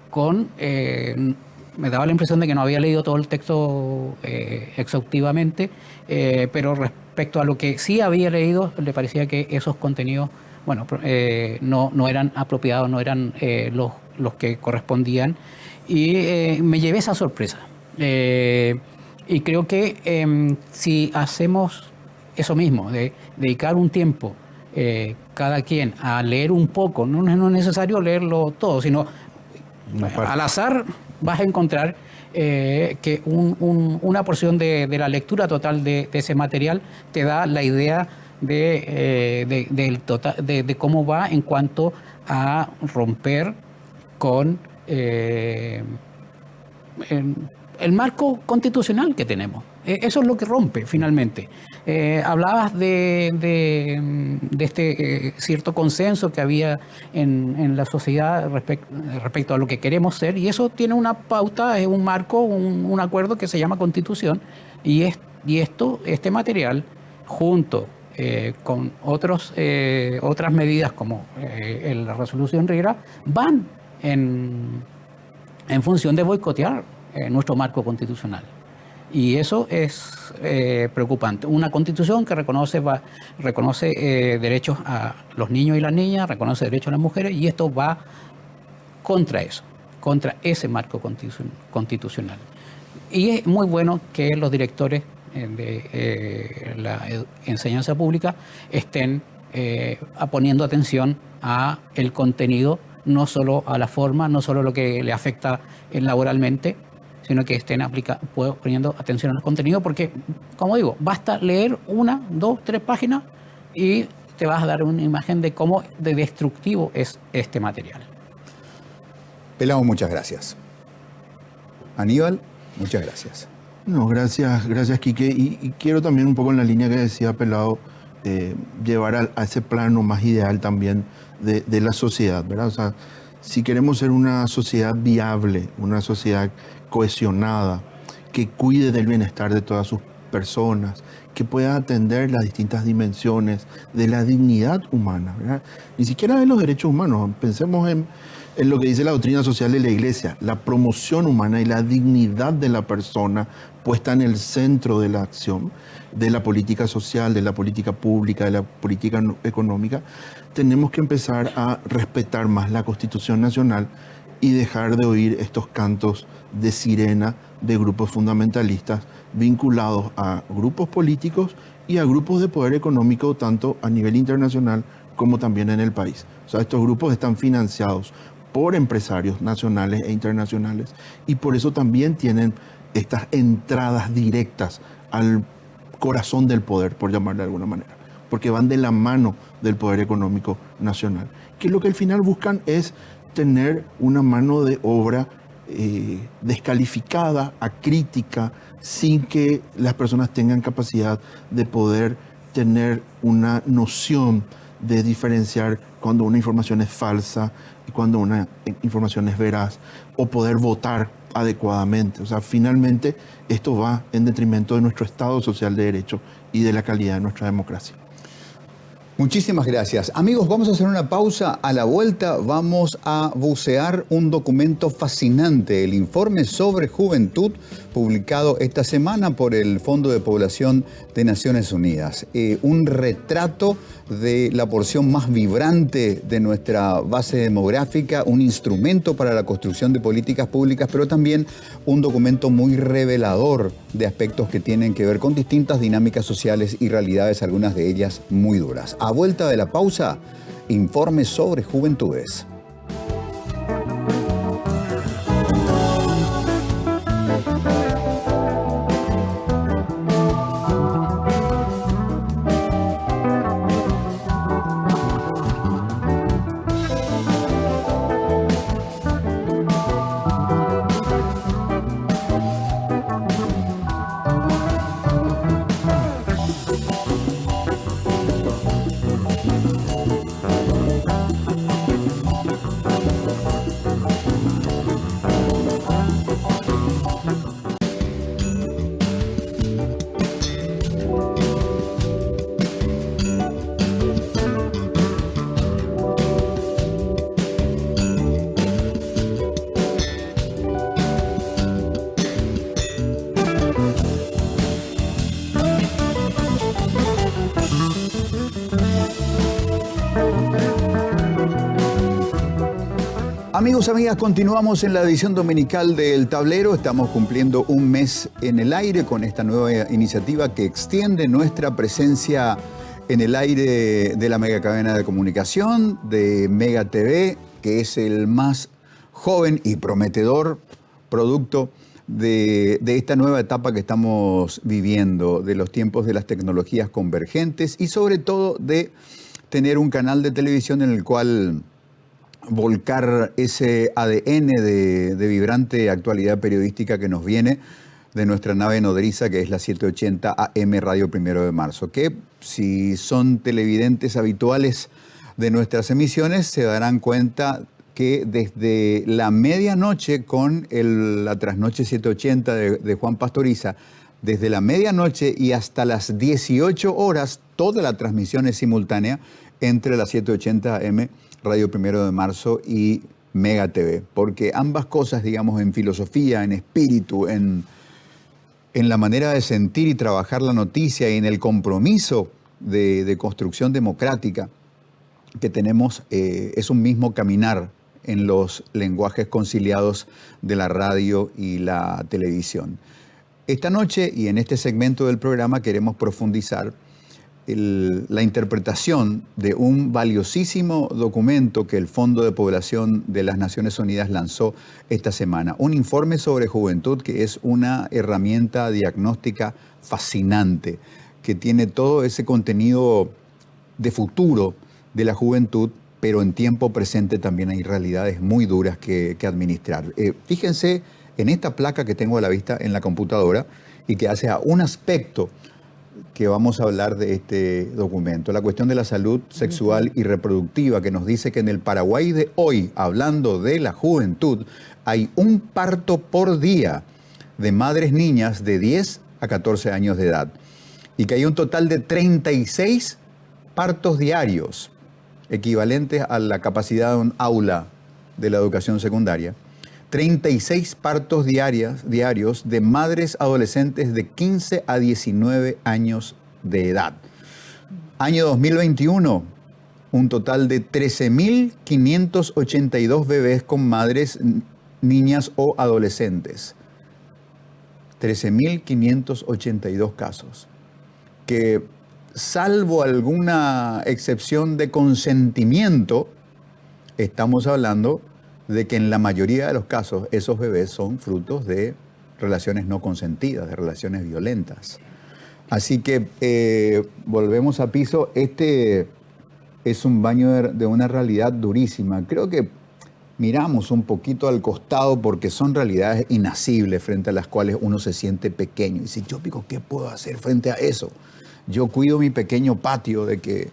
con... me daba la impresión de que no había leído todo el texto exhaustivamente, pero respecto a lo que sí había leído, le parecía que esos contenidos, bueno, no eran apropiados, no eran los que correspondían, y me llevé esa sorpresa. Y creo que si hacemos eso mismo, de dedicar un tiempo cada quien a leer un poco, no es necesario leerlo todo, sino al azar vas a encontrar que una porción de la lectura total de ese material te da la idea de cómo va en cuanto a romper con el marco constitucional que tenemos. Eso es lo que rompe finalmente. Hablabas de este cierto consenso que había en la sociedad respecto a lo que queremos ser, y eso tiene una pauta, es un marco, un acuerdo que se llama Constitución, y este material, junto con otras medidas como la resolución Riera, van en función de boicotear nuestro marco constitucional. Y eso es preocupante. Una constitución que reconoce derechos a los niños y las niñas, reconoce derechos a las mujeres, y esto va contra eso, contra ese marco constitucional. Y es muy bueno que los directores de la enseñanza pública estén poniendo atención a el contenido, no solo a la forma, no solo lo que le afecta laboralmente, sino que estén poniendo atención a los contenidos, porque, como digo, basta leer 1, 2, 3 páginas y te vas a dar una imagen de cómo de destructivo es este material. Pelao, muchas gracias. Aníbal, muchas gracias. No, gracias, Quique. Y quiero también, un poco en la línea que decía Pelao, llevar a ese plano más ideal también de la sociedad, ¿verdad? O sea, si queremos ser una sociedad viable, una sociedad cohesionada, que cuide del bienestar de todas sus personas, que pueda atender las distintas dimensiones de la dignidad humana, ¿verdad? Ni siquiera de los derechos humanos. Pensemos en lo que dice la doctrina social de la Iglesia, la promoción humana y la dignidad de la persona puesta en el centro de la acción, de la política social, de la política pública, de la política económica. Tenemos que empezar a respetar más la Constitución Nacional y dejar de oír estos cantos de sirena de grupos fundamentalistas vinculados a grupos políticos y a grupos de poder económico, tanto a nivel internacional como también en el país. O sea, estos grupos están financiados por empresarios nacionales e internacionales y por eso también tienen estas entradas directas al corazón del poder, por llamarle de alguna manera, porque van de la mano del poder económico nacional, que lo que al final buscan es tener una mano de obra descalificada, acrítica, sin que las personas tengan capacidad de poder tener una noción de diferenciar cuando una información es falsa y cuando una información es veraz, o poder votar adecuadamente. O sea, finalmente esto va en detrimento de nuestro Estado social de derecho y de la calidad de nuestra democracia. Muchísimas gracias. Amigos, vamos a hacer una pausa. A la vuelta vamos a bucear un documento fascinante, el informe sobre juventud, publicado esta semana por el Fondo de Población de Naciones Unidas. Un retrato de la porción más vibrante de nuestra base demográfica, un instrumento para la construcción de políticas públicas, pero también un documento muy revelador de aspectos que tienen que ver con distintas dinámicas sociales y realidades, algunas de ellas muy duras. A vuelta de la pausa, informe sobre juventudes. Amigos, amigas, continuamos en la edición dominical del Tablero. Estamos cumpliendo un mes en el aire con esta nueva iniciativa que extiende nuestra presencia en el aire de la mega cadena de comunicación, de Mega TV, que es el más joven y prometedor producto de esta nueva etapa que estamos viviendo, de los tiempos de las tecnologías convergentes y sobre todo de tener un canal de televisión en el cual volcar ese ADN de vibrante actualidad periodística que nos viene de nuestra nave nodriza, que es la 780 AM Radio 1 de Marzo, que si son televidentes habituales de nuestras emisiones se darán cuenta que desde la medianoche con la trasnoche 780 de Juan Pastoriza, desde la medianoche y hasta las 18 horas, toda la transmisión es simultánea entre la 780 AM Radio 1 de Marzo y Mega TV, porque ambas cosas, digamos, en filosofía, en espíritu, en la manera de sentir y trabajar la noticia y en el compromiso de construcción democrática que tenemos, es un mismo caminar en los lenguajes conciliados de la radio y la televisión. Esta noche y en este segmento del programa queremos profundizar la interpretación de un valiosísimo documento que el Fondo de Población de las Naciones Unidas lanzó esta semana. Un informe sobre juventud que es una herramienta diagnóstica fascinante, que tiene todo ese contenido de futuro de la juventud, pero en tiempo presente también hay realidades muy duras que administrar. Fíjense en esta placa que tengo a la vista en la computadora y que hace a un aspecto que vamos a hablar de este documento, la cuestión de la salud sexual y reproductiva, que nos dice que en el Paraguay de hoy, hablando de la juventud, hay un parto por día de madres niñas de 10 a 14 años de edad y que hay un total de 36 partos diarios, equivalentes a la capacidad de un aula de la educación secundaria. 36 partos diarios de madres adolescentes de 15 a 19 años de edad. Año 2021, un total de 13.582 bebés con madres niñas o adolescentes. 13.582 casos. Que salvo alguna excepción de consentimiento, estamos hablando de que en la mayoría de los casos esos bebés son frutos de relaciones no consentidas, de relaciones violentas. Así que volvemos a piso. Este es un baño de una realidad durísima. Creo que miramos un poquito al costado porque son realidades inasibles frente a las cuales uno se siente pequeño. Y dice, yo pico, ¿qué puedo hacer frente a eso? Yo cuido mi pequeño patio de que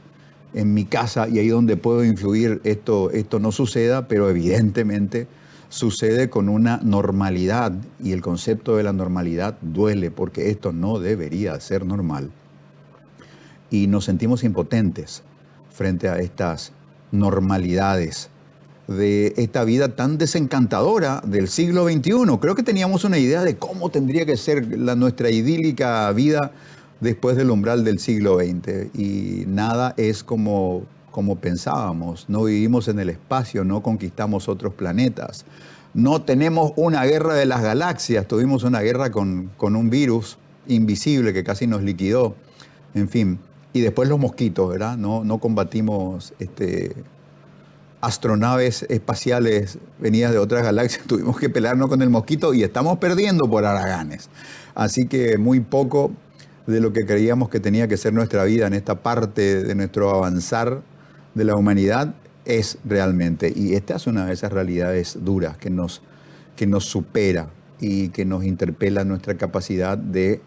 en mi casa y ahí donde puedo influir esto no suceda, pero evidentemente sucede con una normalidad y el concepto de la normalidad duele porque esto no debería ser normal. Y nos sentimos impotentes frente a estas normalidades de esta vida tan desencantadora del siglo XXI. Creo que teníamos una idea de cómo tendría que ser nuestra idílica vida después del umbral del siglo XX y nada es como pensábamos. No vivimos en el espacio, no conquistamos otros planetas, no tenemos una guerra de las galaxias, tuvimos una guerra con un virus invisible que casi nos liquidó, en fin. Y después los mosquitos, ¿verdad? No combatimos astronaves espaciales venidas de otras galaxias, tuvimos que pelearnos con el mosquito y estamos perdiendo por haraganes. Así que muy poco de lo que creíamos que tenía que ser nuestra vida en esta parte de nuestro avanzar de la humanidad es realmente. Y esta es una de esas realidades duras que nos supera y que nos interpela nuestra capacidad de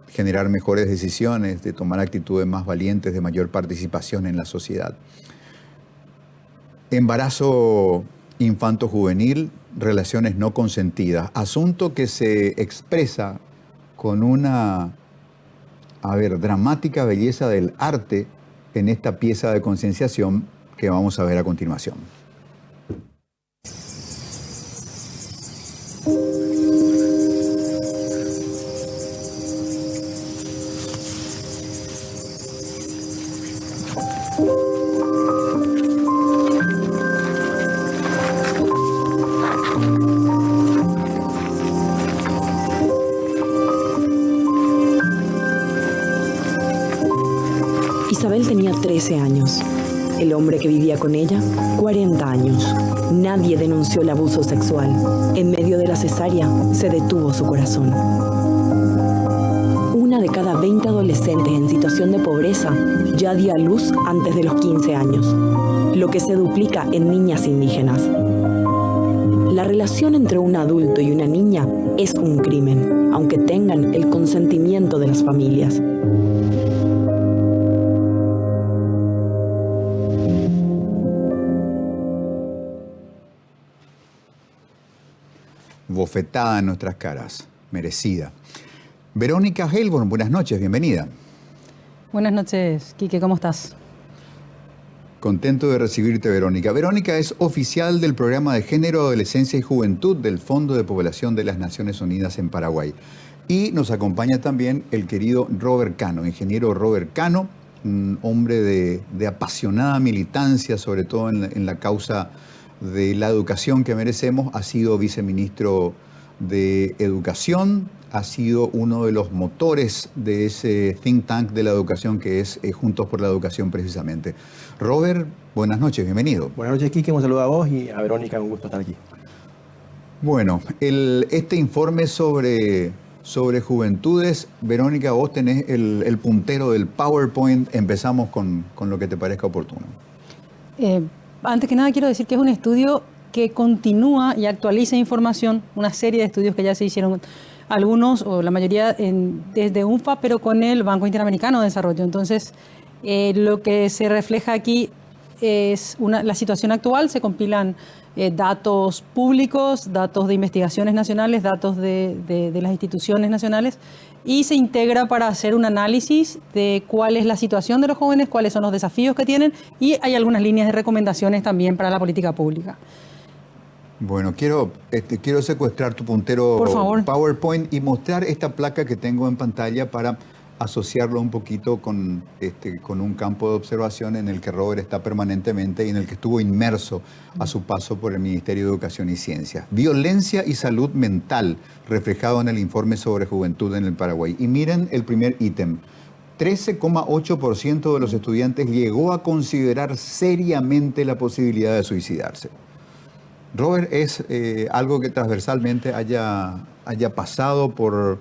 generar mejores decisiones, de tomar actitudes más valientes, de mayor participación en la sociedad. Embarazo infanto-juvenil, relaciones no consentidas, asunto que se expresa con una dramática belleza del arte en esta pieza de concienciación que vamos a ver a continuación. 13 años. El hombre que vivía con ella, 40 años. Nadie denunció el abuso sexual. En medio de la cesárea, se detuvo su corazón. Una de cada 20 adolescentes en situación de pobreza ya dio a luz antes de los 15 años, lo que se duplica en niñas indígenas. La relación entre un adulto y una niña es un crimen, aunque tengan el consentimiento de las familias. Bofetada en nuestras caras, merecida. Verónica Heilborn, buenas noches, bienvenida. Buenas noches, Quique, ¿cómo estás? Contento de recibirte, Verónica. Verónica es oficial del Programa de Género, Adolescencia y Juventud del Fondo de Población de las Naciones Unidas en Paraguay. Y nos acompaña también el querido Robert Cano, ingeniero Robert Cano, un hombre de apasionada militancia, sobre todo en la causa de la educación que merecemos. Ha sido viceministro de Educación, ha sido uno de los motores de ese think tank de la educación que es Juntos por la Educación precisamente. Robert, buenas noches, bienvenido. Buenas noches, Quique, un saludo a vos y a Verónica, un gusto estar aquí. Bueno, este informe sobre juventudes, Verónica, vos tenés el puntero del PowerPoint. Empezamos con lo que te parezca oportuno. Antes que nada quiero decir que es un estudio que continúa y actualiza información, una serie de estudios que ya se hicieron, algunos o la mayoría desde UNFPA, pero con el Banco Interamericano de Desarrollo. Entonces, lo que se refleja aquí es la situación actual. Se compilan datos públicos, datos de investigaciones nacionales, datos de las instituciones nacionales, y se integra para hacer un análisis de cuál es la situación de los jóvenes, cuáles son los desafíos que tienen, y hay algunas líneas de recomendaciones también para la política pública. Bueno, quiero secuestrar tu puntero, por favor, PowerPoint y mostrar esta placa que tengo en pantalla para asociarlo un poquito con un campo de observación en el que Robert está permanentemente y en el que estuvo inmerso a su paso por el Ministerio de Educación y Ciencia. Violencia y salud mental, reflejado en el informe sobre juventud en el Paraguay. Y miren el primer ítem. 13,8% de los estudiantes llegó a considerar seriamente la posibilidad de suicidarse. Robert, ¿es algo que transversalmente haya pasado por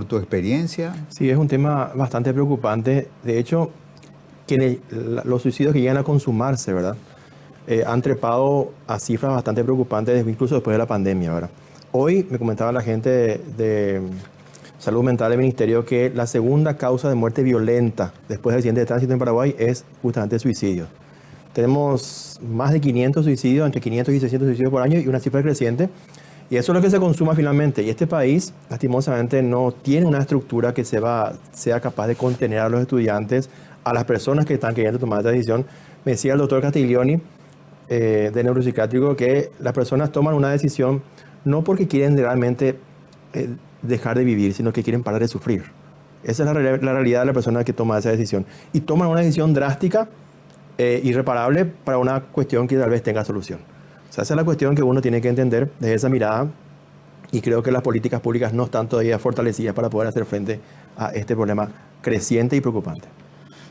tu experiencia? Sí, es un tema bastante preocupante. De hecho, los suicidios que llegan a consumarse, ¿verdad? Han trepado a cifras bastante preocupantes, incluso después de la pandemia, ¿verdad? Hoy me comentaba la gente de Salud Mental del Ministerio que la segunda causa de muerte violenta después del accidente de tránsito en Paraguay es justamente el suicidio. Tenemos más de 500 suicidios, entre 500 y 600 suicidios por año y una cifra creciente. Y eso es lo que se consuma finalmente. Y este país, lastimosamente, no tiene una estructura que sea capaz de contener a los estudiantes, a las personas que están queriendo tomar esta decisión. Me decía el doctor Castiglioni, de neuropsiquiátrico, que las personas toman una decisión no porque quieren realmente dejar de vivir, sino que quieren parar de sufrir. Esa es la realidad de la persona que toma esa decisión. Y toman una decisión drástica, irreparable, para una cuestión que tal vez tenga solución. O sea, esa es la cuestión que uno tiene que entender desde esa mirada, y creo que las políticas públicas no están todavía fortalecidas para poder hacer frente a este problema creciente y preocupante.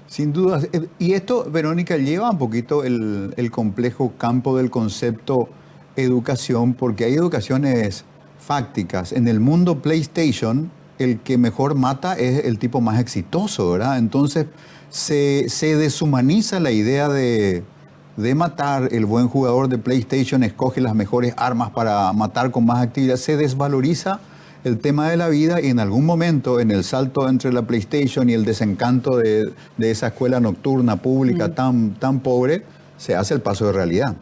Sin duda. Y esto, Verónica, lleva un poquito el complejo campo del concepto educación, porque hay educaciones fácticas. En el mundo PlayStation, el que mejor mata es el tipo más exitoso, ¿verdad? Entonces, se deshumaniza la idea de matar. El buen jugador de PlayStation escoge las mejores armas para matar con más actividad. Se desvaloriza el tema de la vida, y en algún momento, en el salto entre la PlayStation y el desencanto de esa escuela nocturna pública tan pobre, se hace el paso de realidad.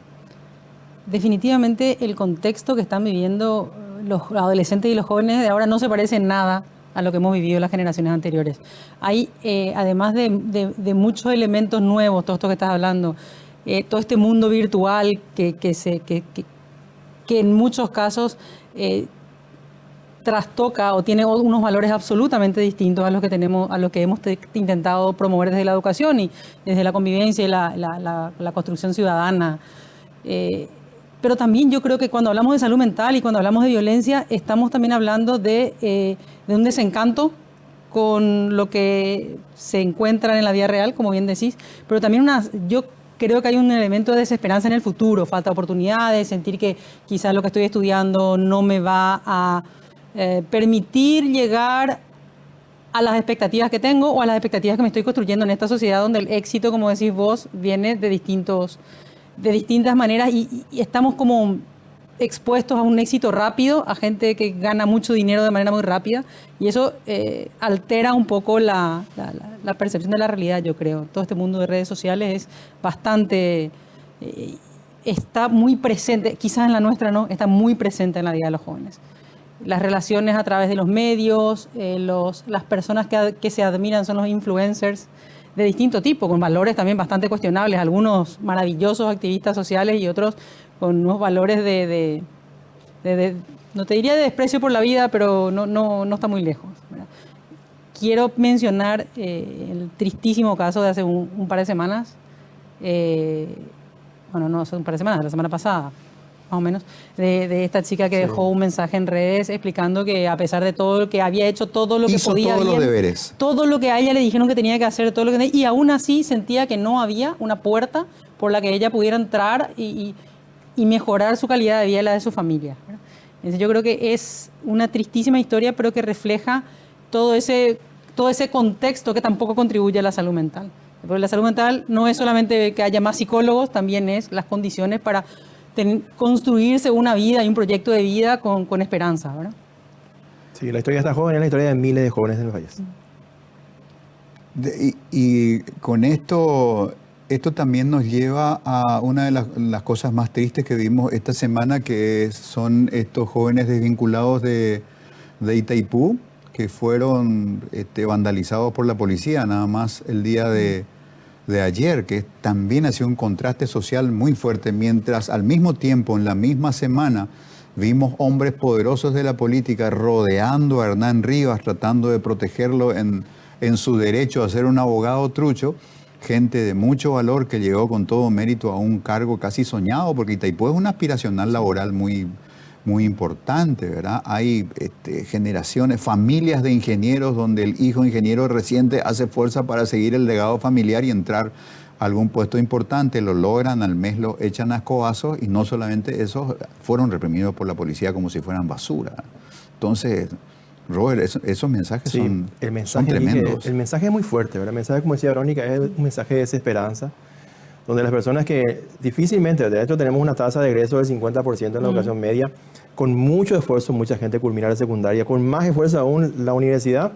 Definitivamente el contexto que están viviendo los adolescentes y los jóvenes de ahora no se parece en nada a lo que hemos vivido las generaciones anteriores. Hay, además de muchos elementos nuevos, todo esto que estás hablando, todo este mundo virtual que en muchos casos trastoca o tiene unos valores absolutamente distintos a los que tenemos, a los que hemos intentado promover desde la educación y desde la convivencia y la construcción ciudadana. Pero también yo creo que cuando hablamos de salud mental y cuando hablamos de violencia, estamos también hablando de un desencanto con lo que se encuentran en la vida real, como bien decís, pero también yo creo que hay un elemento de desesperanza en el futuro, falta de oportunidades, sentir que quizás lo que estoy estudiando no me va a permitir llegar a las expectativas que tengo o a las expectativas que me estoy construyendo en esta sociedad donde el éxito, como decís vos, viene de distintas maneras y estamos como expuestos a un éxito rápido, a gente que gana mucho dinero de manera muy rápida y eso altera un poco la percepción de la realidad, yo creo. Todo este mundo de redes sociales es bastante, está muy presente, quizás en la nuestra no, está muy presente en la vida de los jóvenes. Las relaciones a través de los medios, las personas que se admiran son los influencers de distinto tipo, con valores también bastante cuestionables, algunos maravillosos activistas sociales y otros con unos valores no te diría de desprecio por la vida, pero no está muy lejos, ¿verdad? Quiero mencionar el tristísimo caso de hace un par de semanas, bueno, no hace un par de semanas, la semana pasada, más o menos, de esta chica que dejó un mensaje en redes explicando que a pesar de todo lo que había hecho, todo lo que podía, hizo todos los deberes, todo lo que a ella le dijeron que tenía que hacer, todo lo que y aún así sentía que no había una puerta por la que ella pudiera entrar y mejorar su calidad de vida y la de su familia, ¿verdad? Entonces yo creo que es una tristísima historia, pero que refleja todo ese contexto que tampoco contribuye a la salud mental. Porque la salud mental no es solamente que haya más psicólogos, también es las condiciones para construirse una vida y un proyecto de vida con esperanza, ¿verdad? Sí, la historia de esta joven es la historia de miles de jóvenes en el país. Y con esto también nos lleva a una de las cosas más tristes que vimos esta semana, que son estos jóvenes desvinculados de Itaipú, que fueron vandalizados por la policía nada más el día de ayer, que también ha sido un contraste social muy fuerte, mientras al mismo tiempo, en la misma semana, vimos hombres poderosos de la política rodeando a Hernán Rivas, tratando de protegerlo en su derecho a ser un abogado trucho. Gente de mucho valor que llegó con todo mérito a un cargo casi soñado, porque Itaipú es una aspiracional laboral muy, muy importante, ¿verdad? Hay generaciones, familias de ingenieros donde el hijo ingeniero reciente hace fuerza para seguir el legado familiar y entrar a algún puesto importante, lo logran, al mes lo echan a escobazos y no solamente esos fueron reprimidos por la policía como si fueran basura. Entonces, Robert, esos mensajes son tremendos. El mensaje es muy fuerte, ¿verdad? El mensaje, como decía Verónica, es un mensaje de desesperanza, donde las personas que difícilmente, de hecho tenemos una tasa de egreso del 50% en la educación media, con mucho esfuerzo mucha gente culmina la secundaria, con más esfuerzo aún la universidad,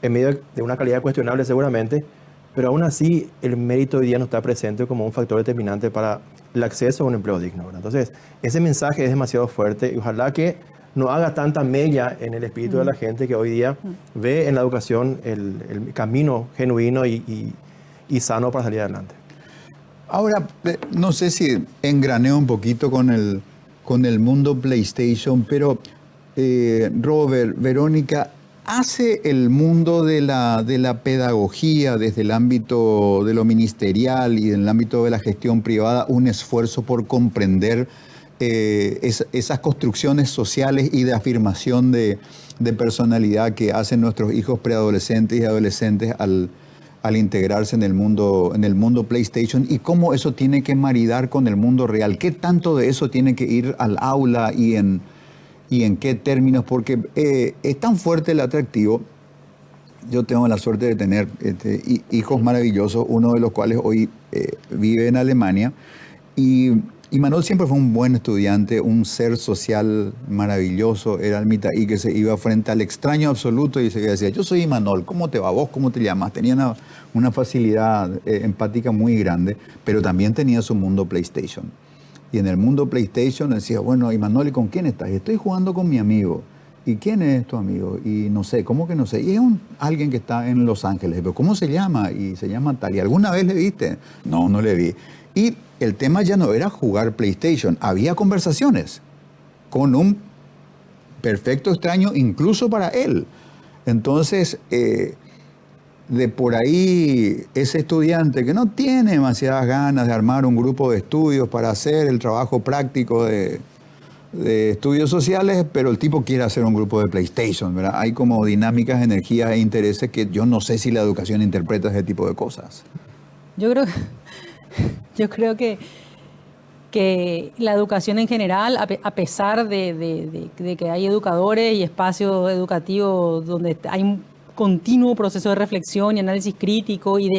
en medio de una calidad cuestionable seguramente, pero aún así el mérito hoy día no está presente como un factor determinante para el acceso a un empleo digno, ¿verdad? Entonces, ese mensaje es demasiado fuerte y ojalá que no haga tanta mella en el espíritu de la gente que hoy día ve en la educación el camino genuino y sano para salir adelante. Ahora, no sé si engraneo un poquito con el mundo PlayStation, pero Robert, Verónica, ¿hace el mundo de la pedagogía desde el ámbito de lo ministerial y en el ámbito de la gestión privada un esfuerzo por comprender esas construcciones sociales y de afirmación de personalidad que hacen nuestros hijos preadolescentes y adolescentes al integrarse en el mundo PlayStation, y cómo eso tiene que maridar con el mundo real? ¿Qué tanto de eso tiene que ir al aula y en qué términos? Porque es tan fuerte el atractivo. Yo tengo la suerte de tener hijos maravillosos, uno de los cuales hoy vive en Alemania, y Manuel siempre fue un buen estudiante, un ser social maravilloso, era Almitaí que se iba frente al extraño absoluto y se decía, yo soy Imanol, ¿cómo te va? ¿Vos cómo te llamas? Tenía una facilidad empática muy grande, pero también tenía su mundo PlayStation. Y en el mundo PlayStation decía, bueno, Imanol, ¿y con quién estás? Y estoy jugando con mi amigo. ¿Y quién es tu amigo? Y no sé, ¿cómo que no sé? Y es alguien que está en Los Ángeles. ¿Pero cómo se llama? Y se llama tal. ¿Y alguna vez le viste? No, no le vi. Y el tema ya no era jugar PlayStation. Había conversaciones con un perfecto extraño, incluso para él. Entonces, de por ahí, ese estudiante que no tiene demasiadas ganas de armar un grupo de estudios para hacer el trabajo práctico de de estudios sociales, pero el tipo quiere hacer un grupo de PlayStation, ¿verdad? Hay como dinámicas, energías e intereses que yo no sé si la educación interpreta ese tipo de cosas. Yo creo que la educación en general, a pesar de que hay educadores y espacios educativos donde hay un continuo proceso de reflexión y análisis crítico y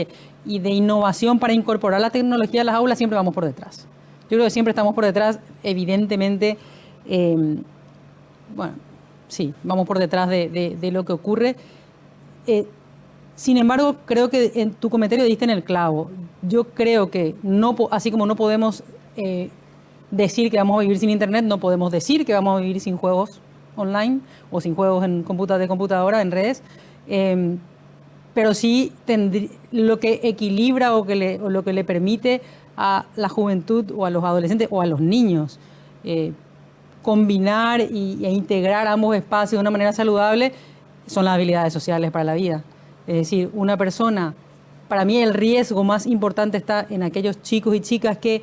de innovación para incorporar la tecnología a las aulas, siempre vamos por detrás. Yo creo que siempre estamos por detrás, evidentemente, bueno, sí, vamos por detrás de lo que ocurre. Sin embargo, creo que en tu comentario diste en el clavo. Yo creo que, así como no podemos decir que vamos a vivir sin Internet, no podemos decir que vamos a vivir sin juegos online o sin juegos de computadora, en redes. Pero sí lo que equilibra o lo que le permite a la juventud o a los adolescentes o a los niños combinar e integrar ambos espacios de una manera saludable son las habilidades sociales para la vida. Es decir, una persona, para mí el riesgo más importante está en aquellos chicos y chicas que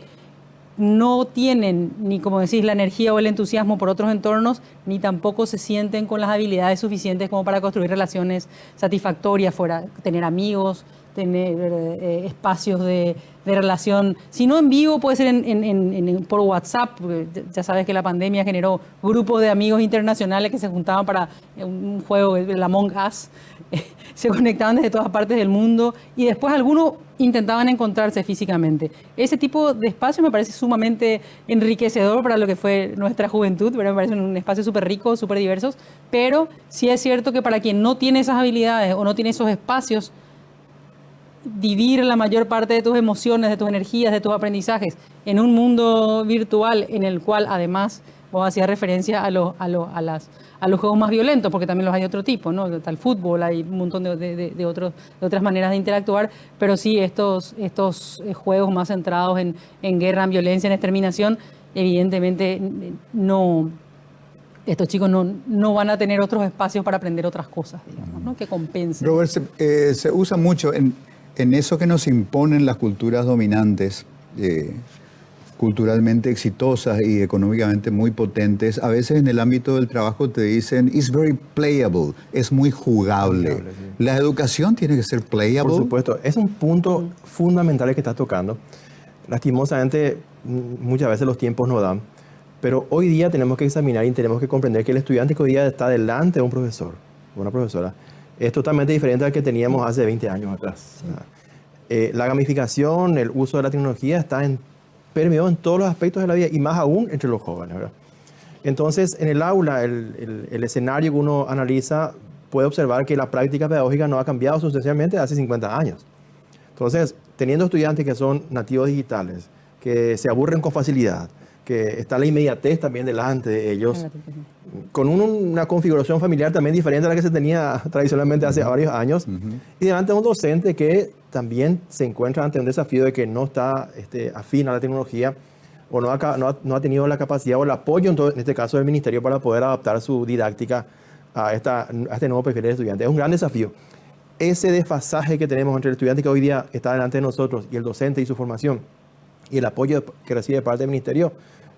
no tienen ni, como decís, la energía o el entusiasmo por otros entornos, ni tampoco se sienten con las habilidades suficientes como para construir relaciones satisfactorias fuera, tener amigos, tener espacios de relación, si no en vivo, puede ser por WhatsApp. Ya sabes que la pandemia generó grupos de amigos internacionales que se juntaban para un juego, el Among Us, se conectaban desde todas partes del mundo y después algunos intentaban encontrarse físicamente. Ese tipo de espacio me parece sumamente enriquecedor para lo que fue nuestra juventud, ¿verdad? Me parece un espacio súper rico, súper diversos, pero sí es cierto que para quien no tiene esas habilidades o no tiene esos espacios, vivir la mayor parte de tus emociones, de tus energías, de tus aprendizajes en un mundo virtual en el cual además vos hacías referencia a los juegos más violentos, porque también los hay de otro tipo, ¿no? Está el fútbol, hay un montón de otras maneras de interactuar, pero sí estos juegos más centrados en guerra, en violencia, en exterminación, evidentemente estos chicos no van a tener otros espacios para aprender otras cosas, digamos, ¿no? Que compensen. Robert, se usa mucho en eso que nos imponen las culturas dominantes, culturalmente exitosas y económicamente muy potentes. A veces en el ámbito del trabajo te dicen, it's very playable, es muy jugable. Sí. ¿La educación tiene que ser playable? Por supuesto, es un punto fundamental que estás tocando. Lastimosamente, muchas veces los tiempos no dan, pero hoy día tenemos que examinar y tenemos que comprender que el estudiante que hoy día está delante de un profesor o una profesora es totalmente diferente al que teníamos hace 20 años atrás. Sí. La gamificación, el uso de la tecnología está permeado en todos los aspectos de la vida y más aún entre los jóvenes, ¿verdad? Entonces, en el aula, el escenario que uno analiza puede observar que la práctica pedagógica no ha cambiado sustancialmente hace 50 años. Entonces, teniendo estudiantes que son nativos digitales, que se aburren con facilidad, que está la inmediatez también delante de ellos, con una configuración familiar también diferente a la que se tenía tradicionalmente hace varios años, y delante de un docente que también se encuentra ante un desafío de que no está afín a la tecnología o no ha tenido la capacidad o el apoyo, en este caso del ministerio, para poder adaptar su didáctica a este nuevo perfil de estudiante. Es un gran desafío. Ese desfasaje que tenemos entre el estudiante que hoy día está delante de nosotros y el docente y su formación y el apoyo que recibe de parte del ministerio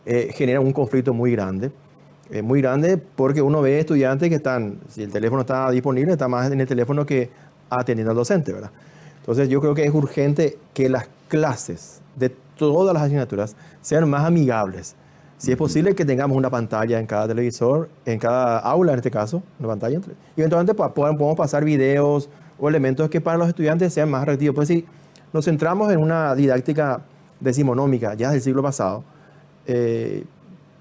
genera un conflicto muy grande porque uno ve estudiantes que están, si el teléfono está disponible, está más en el teléfono que atendiendo al docente, ¿verdad? Entonces yo creo que es urgente que las clases de todas las asignaturas sean más amigables. Si es posible que tengamos una pantalla en cada televisor, en cada aula en este caso, una pantalla. Y eventualmente podemos pasar videos o elementos que para los estudiantes sean más atractivos. Pues si nos centramos en una didáctica decimonómica ya del siglo pasado,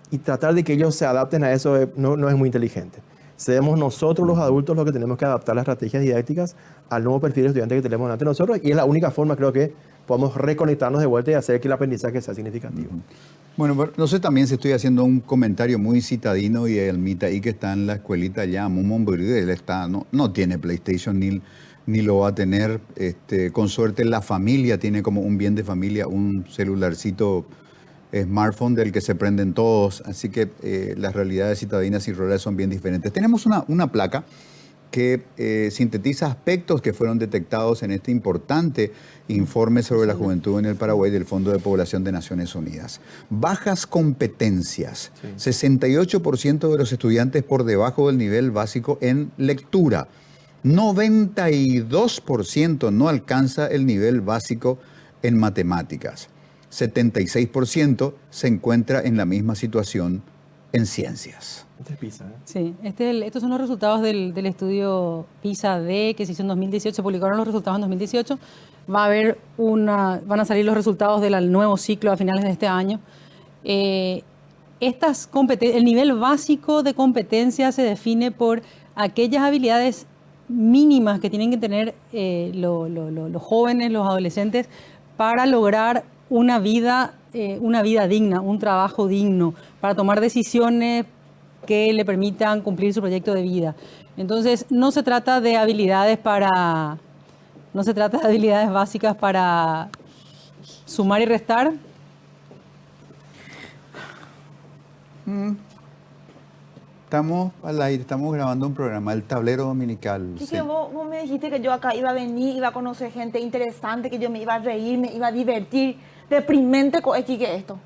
y tratar de que ellos se adapten a eso no es muy inteligente. Seremos nosotros los adultos los que tenemos que adaptar las estrategias didácticas al nuevo perfil de estudiante que tenemos ante nosotros, y es la única forma, creo que podemos reconectarnos de vuelta y hacer que el aprendizaje sea significativo. Bueno, no sé también si estoy haciendo un comentario muy citadino y el Mita ahí que está en la escuelita ya, él no tiene PlayStation ni lo va a tener. Con suerte la familia tiene como un bien de familia un celularcito smartphone del que se prenden todos, así que las realidades citadinas y rurales son bien diferentes. Tenemos una placa que sintetiza aspectos que fueron detectados en este importante informe sobre la juventud en el Paraguay del Fondo de Población de Naciones Unidas. Bajas competencias. 68% de los estudiantes por debajo del nivel básico en lectura. 92% no alcanza el nivel básico en matemáticas. 76% se encuentra en la misma situación en ciencias. Este es PISA, ¿eh? Sí, estos son los resultados del estudio PISA-D que se hizo en 2018, se publicaron los resultados en 2018. Van a salir los resultados del nuevo ciclo a finales de este año. El nivel básico de competencia se define por aquellas habilidades mínimas que tienen que tener los jóvenes, los adolescentes, para lograr una vida digna, un trabajo digno, para tomar decisiones que le permitan cumplir su proyecto de vida. Entonces, no se trata de habilidades básicas para sumar y restar. Estamos al aire, estamos grabando un programa, El Tablero Dominical. Quique, vos me dijiste que yo acá iba a venir, iba a conocer gente interesante, que yo me iba a reír, me iba a divertir. Deprimente, Quique, esto.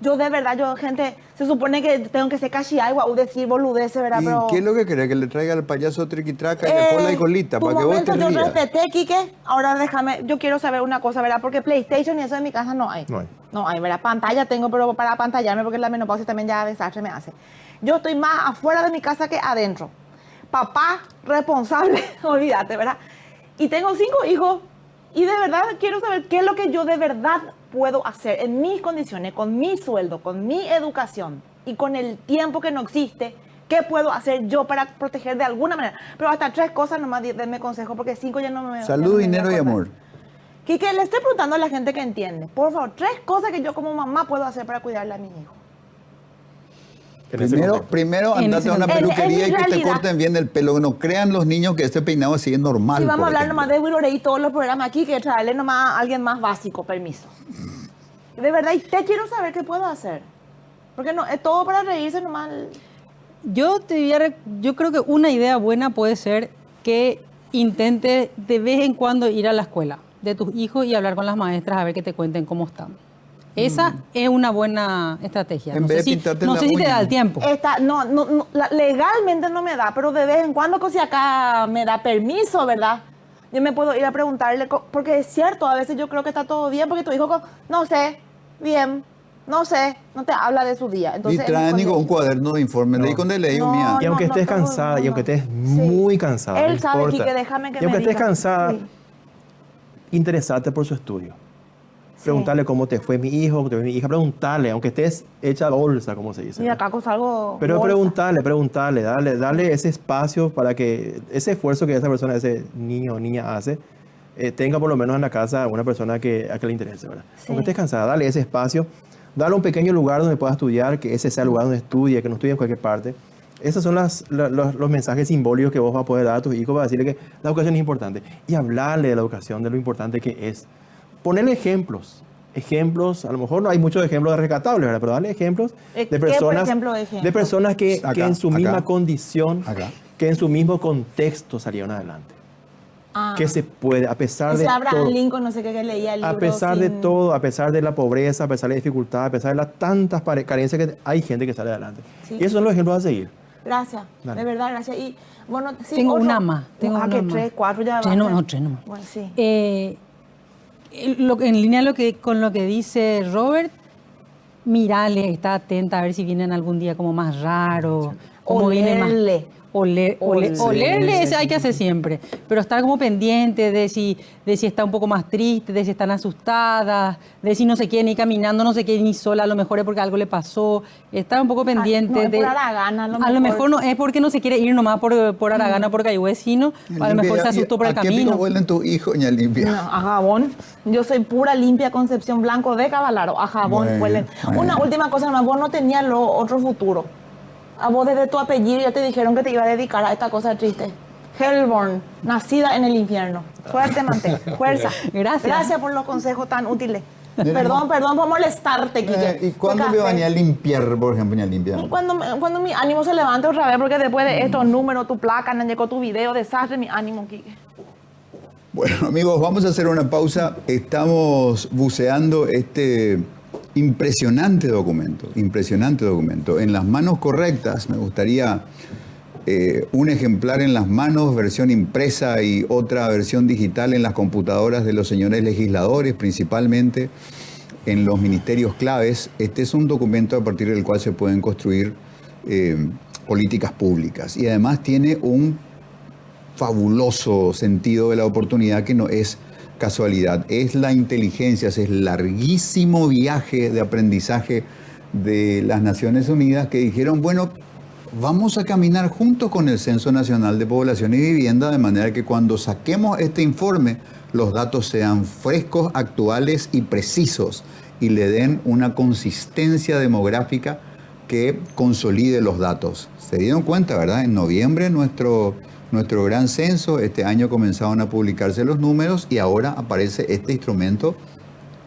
Yo de verdad, gente, se supone que tengo que ser cachiagua o decir boludeces, ¿verdad? ¿Y pero qué es lo que querés? ¿Que le traiga al payaso triquitraca y de cola y colita para que vos te yo rías? respeté, Quique. Ahora yo quiero saber una cosa, ¿verdad? Porque PlayStation y eso en mi casa no hay. No hay, ¿verdad? Pantalla tengo, pero para pantallarme, porque la menopausia también ya desastre me hace. Yo estoy más afuera de mi casa que adentro. Papá responsable, olvídate, ¿verdad? Y tengo 5 hijos. Y de verdad quiero saber qué es lo que yo de verdad puedo hacer en mis condiciones, con mi sueldo, con mi educación y con el tiempo que no existe. ¿Qué puedo hacer yo para proteger de alguna manera? Pero hasta 3 cosas nomás, denme consejo, porque 5 ya no me... Salud, dinero y amor. Quique, le estoy preguntando a la gente que entiende. Por favor, 3 cosas que yo como mamá puedo hacer para cuidarle a mis hijos. Primero andate a una peluquería y que te corten bien el pelo. No crean los niños que este peinado así es normal. Si vamos a hablar nomás de Willow y todos los programas aquí, que traerle nomás a alguien más básico, permiso. De verdad, y te quiero saber qué puedo hacer. Porque no, es todo para reírse nomás. Yo creo que una idea buena puede ser que intentes de vez en cuando ir a la escuela de tus hijos y hablar con las maestras a ver que te cuenten cómo están. Esa es una buena estrategia. En vez de pintarte no sé si te da el tiempo. Legalmente no me da, pero de vez en cuando, si acá me da permiso, ¿verdad? Yo me puedo ir a preguntarle, porque es cierto, a veces yo creo que está todo bien, porque tu hijo, no sé, bien, no sé, no te habla de su día. Entonces, y traen un cuaderno de informe, leí con ley, mía. Y aunque estés cansada, y aunque estés muy cansada, él no sabe, importa. Quique, déjame que y aunque me estés diga. cansada, Sí. interesate por su estudio. Preguntarle cómo te fue mi hijo, cómo te fue mi hija. Preguntarle, aunque estés hecha bolsa, como se dice. Y acá con algo. Pero bolsa. preguntarle, darle ese espacio para que ese esfuerzo que esa persona, ese niño o niña hace, tenga por lo menos en la casa una persona a que le interese, ¿verdad? Sí. Aunque estés cansada, dale ese espacio, dale un pequeño lugar donde pueda estudiar, que ese sea el lugar donde estudie, que no estudie en cualquier parte. Esos son los mensajes simbólicos que vos vas a poder dar a tus hijos para decirle que la educación es importante. Y hablarle de la educación, de lo importante que es. Ponerle ejemplos, a lo mejor no hay muchos ejemplos rescatables, ¿verdad? Pero darle ejemplos de ¿Qué, personas, por ejemplo, de ejemplos? de personas que en su misma acá, condición, que en su mismo contexto salieron adelante. Que se puede, a pesar de Abraham todo, Lincoln, no sé qué leía el libro. a pesar de todo, a pesar de la pobreza, a pesar de la dificultad, a pesar de las tantas carencias que hay gente que sale adelante. Sí. Y esos son los ejemplos a seguir. Gracias, Dale. de verdad, gracias. Y bueno, sí, Tengo una más. Tengo que una más. 3, 4 ya. 3 basta. no, 3 nomás. Bueno, sí. En línea con lo que dice Robert, mirale, está atenta a ver si vienen algún día como más raro. Como viene más. Olerle, ese hay que hacer siempre. Pero estar como pendiente de si está un poco más triste, de si están asustadas, de si no se quiere ni caminando, no se quiere ni sola, a lo mejor es porque algo le pasó. Estar un poco pendiente no, es de. por Aragana, a lo mejor no es porque no se quiere ir nomás por Aragana, porque hay vecino, a lo mejor se asustó por el camino. ¿A qué pico huelen tus hijos, doña Limpia? No, a jabón. Yo soy pura limpia Concepción Blanco de Cavalaro. A jabón huelen. Una última cosa nomás, vos no tenías otro futuro. A vos desde tu apellido ya te dijeron que te iba a dedicar a esta cosa triste. Hellborn, nacida en el infierno. Fuerte mantel, fuerza. Gracias. Gracias por los consejos tan útiles. Perdón por molestarte, Quique. ¿Y cuándo me van a limpiar, por ejemplo, a limpiar? Cuando mi ánimo se levante otra vez, porque después de estos números, tu placa, no llegó tu video, desastre, mi ánimo, Quique. Bueno, amigos, vamos a hacer una pausa. Estamos buceando este impresionante documento. En las manos correctas, me gustaría un ejemplar en las manos, versión impresa, y otra versión digital en las computadoras de los señores legisladores, principalmente en los ministerios claves. Este es un documento a partir del cual se pueden construir políticas públicas, y además tiene un fabuloso sentido de la oportunidad que no es casualidad. Es la inteligencia, es el larguísimo viaje de aprendizaje de las Naciones Unidas, que dijeron, bueno, vamos a caminar juntos con el Censo Nacional de Población y Vivienda, de manera que cuando saquemos este informe, los datos sean frescos, actuales y precisos, y le den una consistencia demográfica que consolide los datos. Se dieron cuenta, ¿verdad? En noviembre nuestro gran censo, este año comenzaron a publicarse los números, y ahora aparece este instrumento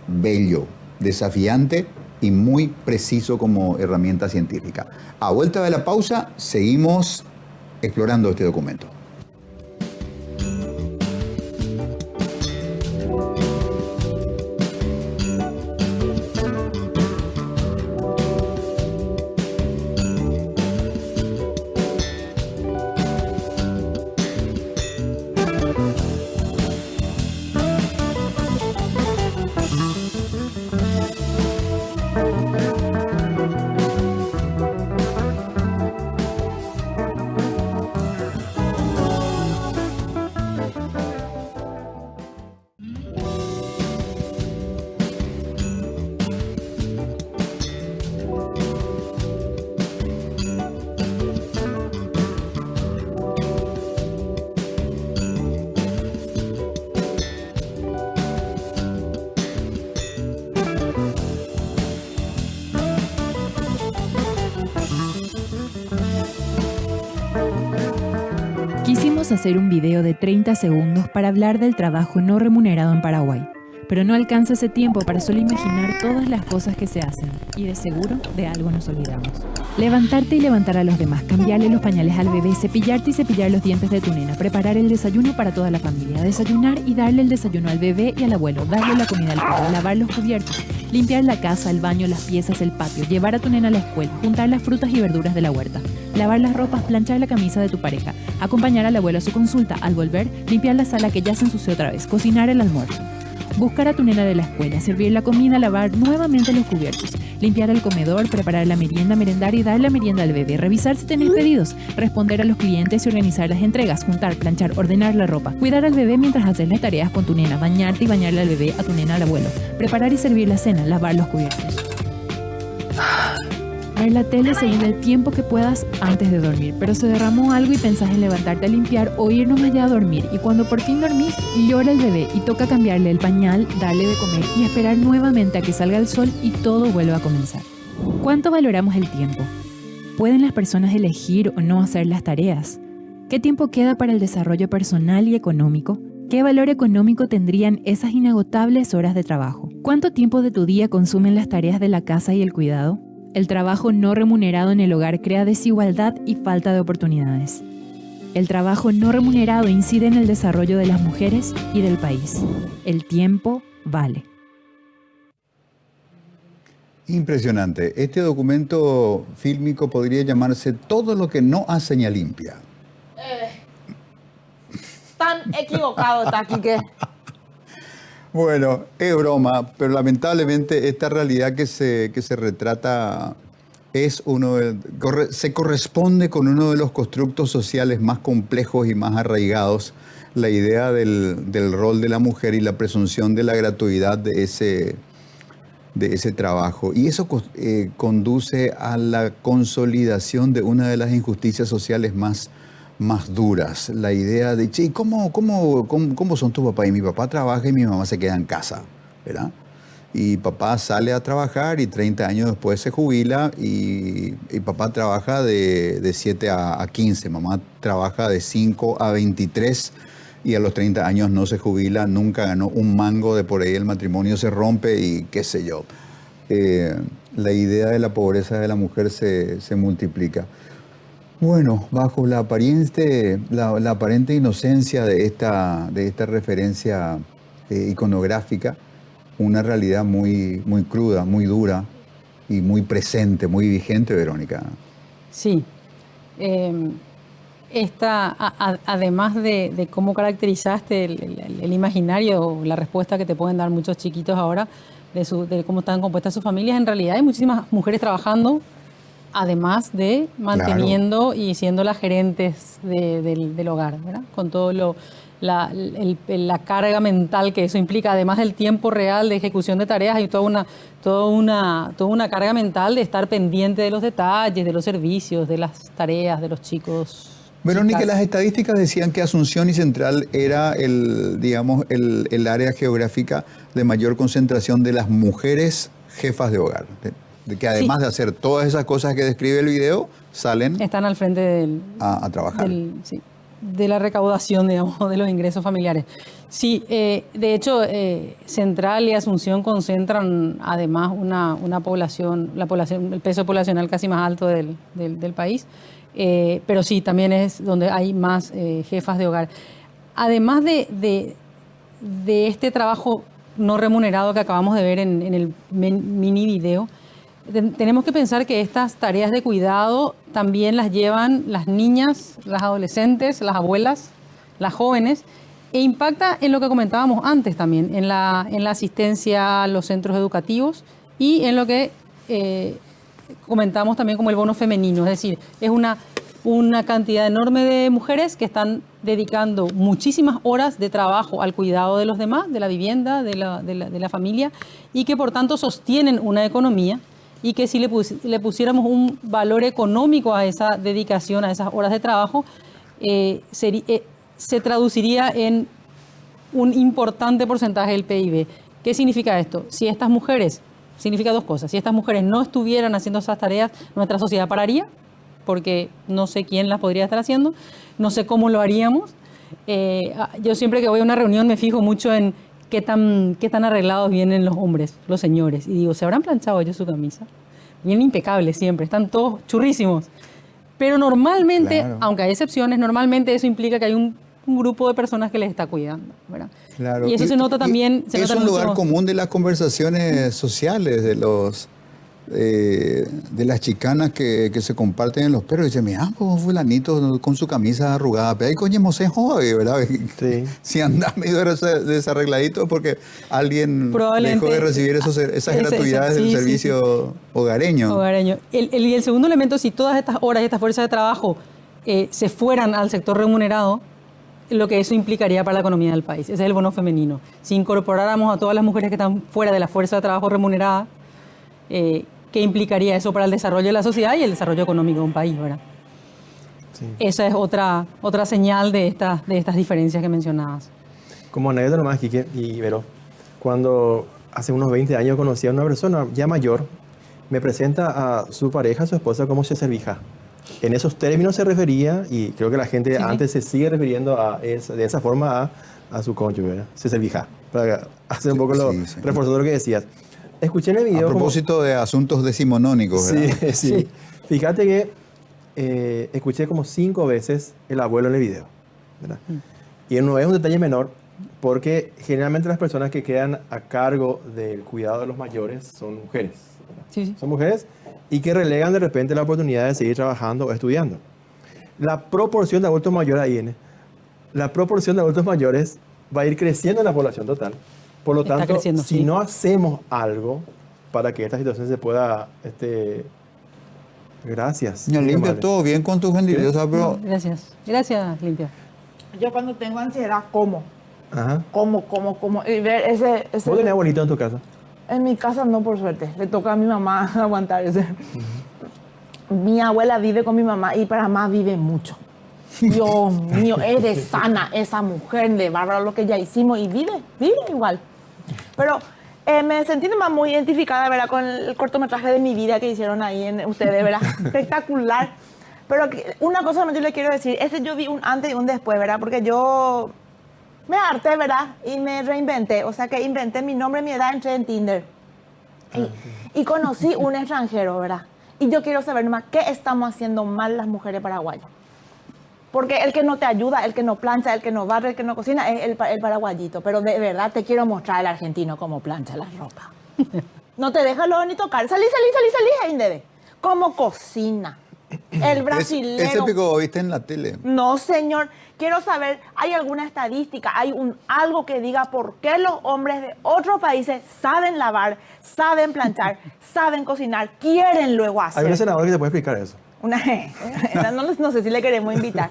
bello, desafiante y muy preciso como herramienta científica. A vuelta de la pausa, seguimos explorando este documento. Quisimos hacer un video de 30 segundos para hablar del trabajo no remunerado en Paraguay, pero no alcanza ese tiempo para solo imaginar todas las cosas que se hacen, y de seguro de algo nos olvidamos. Levantarte y levantar a los demás, cambiarle los pañales al bebé, cepillarte y cepillar los dientes de tu nena, preparar el desayuno para toda la familia, desayunar y darle el desayuno al bebé y al abuelo, darle la comida al perro, lavar los cubiertos, limpiar la casa, el baño, las piezas, el patio, llevar a tu nena a la escuela, juntar las frutas y verduras de la huerta, lavar las ropas, planchar la camisa de tu pareja, acompañar al abuelo a su consulta, al volver, limpiar la sala que ya se ensució otra vez, cocinar el almuerzo, buscar a tu nena de la escuela, servir la comida, lavar nuevamente los cubiertos, limpiar el comedor, preparar la merienda, merendar y dar la merienda al bebé, revisar si tenés pedidos, responder a los clientes y organizar las entregas, juntar, planchar, ordenar la ropa, cuidar al bebé mientras haces las tareas con tu nena, bañarte y bañarle al bebé, a tu nena, al abuelo, preparar y servir la cena, lavar los cubiertos. Ver la tele según el tiempo que puedas antes de dormir, pero se derramó algo y pensás en levantarte a limpiar o ir nomás ya a dormir, y cuando por fin dormís, llora el bebé y toca cambiarle el pañal, darle de comer y esperar nuevamente a que salga el sol y todo vuelva a comenzar. ¿Cuánto valoramos el tiempo? ¿Pueden las personas elegir o no hacer las tareas? ¿Qué tiempo queda para el desarrollo personal y económico? ¿Qué valor económico tendrían esas inagotables horas de trabajo? ¿Cuánto tiempo de tu día consumen las tareas de la casa y el cuidado? El trabajo no remunerado en el hogar crea desigualdad y falta de oportunidades. El trabajo no remunerado incide en el desarrollo de las mujeres y del país. El tiempo vale. Impresionante. Este documento fílmico podría llamarse Todo lo que no hace Ñalimpia. Tan equivocado está aquí que... Bueno, es broma, pero lamentablemente esta realidad que se retrata es se corresponde con uno de los constructos sociales más complejos y más arraigados, la idea del rol de la mujer y la presunción de la gratuidad de ese trabajo. Y eso conduce a la consolidación de una de las injusticias sociales más duras, la idea de, che, ¿cómo son tus papás? Y mi papá trabaja y mi mamá se queda en casa, ¿verdad? Y papá sale a trabajar y 30 años después se jubila y papá trabaja de 7 a 15, mamá trabaja de 5 a 23 y a los 30 años no se jubila, nunca ganó un mango, de por ahí el matrimonio se rompe y qué sé yo. La idea de la pobreza de la mujer se multiplica. Bueno, bajo la aparente inocencia de esta referencia iconográfica, una realidad muy, muy cruda, muy dura y muy presente, muy vigente, Verónica. Sí. Además de cómo caracterizaste el imaginario, la respuesta que te pueden dar muchos chiquitos ahora de cómo están compuestas sus familias, en realidad hay muchísimas mujeres trabajando, además de manteniendo y siendo las gerentes del hogar, ¿verdad? Con todo la carga mental que eso implica, además del tiempo real de ejecución de tareas, hay toda una carga mental de estar pendiente de los detalles, de los servicios, de las tareas de los chicos. Verónica, las estadísticas decían que Asunción y Central era el área geográfica de mayor concentración de las mujeres jefas de hogar. De que además de hacer todas esas cosas que describe el video, están al frente a trabajar. De la recaudación, digamos, de los ingresos familiares. Sí, de hecho, Central y Asunción concentran además una población, el peso poblacional casi más alto del país. Pero sí, también es donde hay más jefas de hogar. Además de este trabajo no remunerado que acabamos de ver en el mini video, tenemos que pensar que estas tareas de cuidado también las llevan las niñas, las adolescentes, las abuelas, las jóvenes, e impacta en lo que comentábamos antes también, en la asistencia a los centros educativos y en lo que comentamos también como el bono femenino, es decir, es una cantidad enorme de mujeres que están dedicando muchísimas horas de trabajo al cuidado de los demás, de la vivienda, de la familia, y que por tanto sostienen una economía, y que si le pusiéramos un valor económico a esa dedicación, a esas horas de trabajo, se traduciría en un importante porcentaje del PIB. ¿Qué significa esto? Si estas mujeres, significa dos cosas, si estas mujeres no estuvieran haciendo esas tareas, nuestra sociedad pararía, porque no sé quién las podría estar haciendo, no sé cómo lo haríamos. Yo siempre que voy a una reunión me fijo mucho en qué tan arreglados vienen los hombres, los señores. Y digo, ¿se habrán planchado ellos su camisa? Vienen impecables siempre, están todos churrísimos. Pero normalmente, aunque hay excepciones, normalmente eso implica que hay un grupo de personas que les está cuidando, ¿verdad? Claro. Y eso se nota también. Es un lugar común de las conversaciones sociales, de las chicanas que se comparten en los perros. Y dicen, mira, pues fulanito con su camisa arrugada, pero ahí coño se jode, ¿verdad? Sí. Si anda medio desarregladito porque alguien dejó de recibir esas gratuidades del servicio hogareño. Y el segundo elemento, si todas estas horas y estas fuerzas de trabajo se fueran al sector remunerado, lo que eso implicaría para la economía del país. Ese es el bono femenino. Si incorporáramos a todas las mujeres que están fuera de la fuerza de trabajo remunerada, ¿qué implicaría eso para el desarrollo de la sociedad y el desarrollo económico de un país, ¿verdad? Sí. Esa es otra señal de estas diferencias que mencionabas. Como anécdota nomás, Quique y Vero, cuando hace unos 20 años conocí a una persona ya mayor, me presenta a su pareja, a su esposa, como servija. En esos términos se refería, y creo que la gente antes se sigue refiriendo de esa forma a su cónyuge, ¿verdad? Servija, para hacer un poco reforzando lo que decías. Escuché en el video... A propósito de asuntos decimonónicos, ¿verdad? Sí. Fíjate que escuché como 5 veces el abuelo en el video, ¿verdad? Y no es un detalle menor, porque generalmente las personas que quedan a cargo del cuidado de los mayores son mujeres, ¿verdad? Sí. Son mujeres y que relegan de repente la oportunidad de seguir trabajando o estudiando. La proporción de adultos mayores ahí viene. La proporción de adultos mayores va a ir creciendo en la población total. Por lo tanto, si no hacemos algo para que esta situación se pueda... Gracias. Limpia, todo bien con tu gentileza, pero... Gracias, Limpia. Yo cuando tengo ansiedad, como. Ajá. Como. Y ver ese... ¿Vos tenés abuelito en tu casa? En mi casa no, por suerte. Le toca a mi mamá aguantar ese. Mi abuela vive con mi mamá y para más vive mucho. Dios mío, es de sana esa mujer, de bárbaro lo que ya hicimos y vive igual. Pero me sentí más muy identificada, ¿verdad? Con el cortometraje de mi vida que hicieron ahí en ustedes, ¿verdad? Espectacular. Pero una cosa yo le quiero decir, ese yo vi un antes y un después, ¿verdad? Porque yo Me harté, ¿verdad? Y me reinventé. O sea que inventé mi nombre, mi edad, entré en Tinder. Y conocí un extranjero, ¿verdad? Y yo quiero saber nomás qué estamos haciendo mal las mujeres paraguayas. Porque el que no te ayuda, el que no plancha, el que no barre, el que no cocina es el paraguayito. Pero de verdad te quiero mostrar al argentino cómo plancha la ropa. No te deja luego ni tocar. Salí, Indebe. Cómo cocina. El brasilero. Ese pico viste en la tele. No, señor. Quiero saber, ¿hay alguna estadística? ¿Hay algo que diga por qué los hombres de otros países saben lavar, saben planchar, saben cocinar, quieren luego hacer? Hay un senador que te puede explicar eso. No sé si le queremos invitar.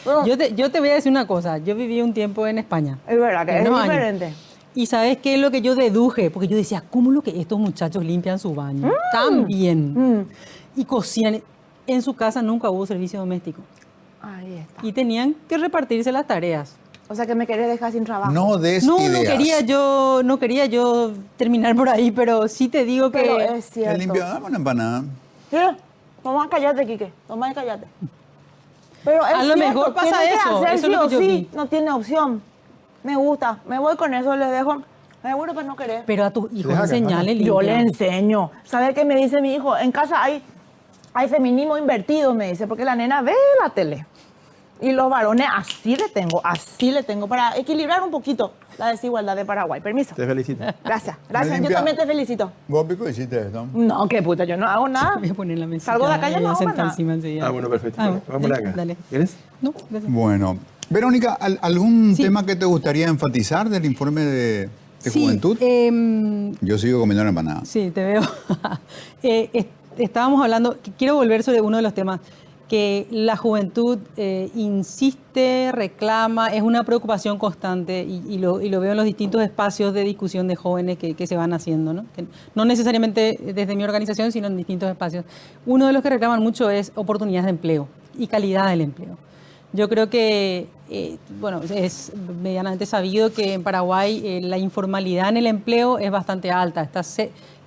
Bueno, Yo te voy a decir una cosa. Yo viví un tiempo en España. es verdad que es unos años. diferente. Y ¿sabes qué es lo que yo deduje? Porque yo decía, ¿cómo lo que estos muchachos limpian su baño? Tan bien. Y cocinan. En su casa nunca hubo servicio doméstico. Ahí está. Y tenían que repartirse las tareas. O sea que me querés dejar sin trabajo. No des No ideas. no quería yo terminar por ahí, pero sí te digo Pero que... es cierto. Te limpio, dame una empanada. Mira, toma, cállate, Quique. Toma y cállate. Pero es A lo cierto, mejor pasa tienen que eso, hacer eso sí es lo o que yo sí. vi. No tiene opción. Me gusta. Me voy con eso, les dejo. Seguro para no querer. Pero a tus hijos Deja que enseñale Yo le limpia. enseño. ¿Sabe qué me dice mi hijo? En casa hay feminismo invertido, me dice, porque la nena ve la tele. Y los varones así le tengo, para equilibrar un poquito la desigualdad de Paraguay. Permiso. Te felicito. Gracias. Yo limpia. también te felicito. ¿Vos, pico, hiciste esto? No, qué puta, yo no hago nada. Voy a poner la mesita. Salgo de la calle, voy no a hago sentar nada. encima enseguida. Ah, bueno, perfecto. Ah, Vamos por acá. Dale. ¿Quieres? No, gracias. Bueno. Verónica, ¿algún Sí. tema que te gustaría enfatizar del informe de Sí, juventud? Yo sigo comiendo la empanada. Sí, te veo. Estábamos hablando, quiero volver sobre uno de los temas, que la juventud insiste, reclama, es una preocupación constante y lo veo en los distintos espacios de discusión de jóvenes que se van haciendo, ¿no? Que no necesariamente desde mi organización, sino en distintos espacios. Uno de los que reclaman mucho es oportunidades de empleo y calidad del empleo. Yo creo que, es medianamente sabido que en Paraguay la informalidad en el empleo es bastante alta. Está,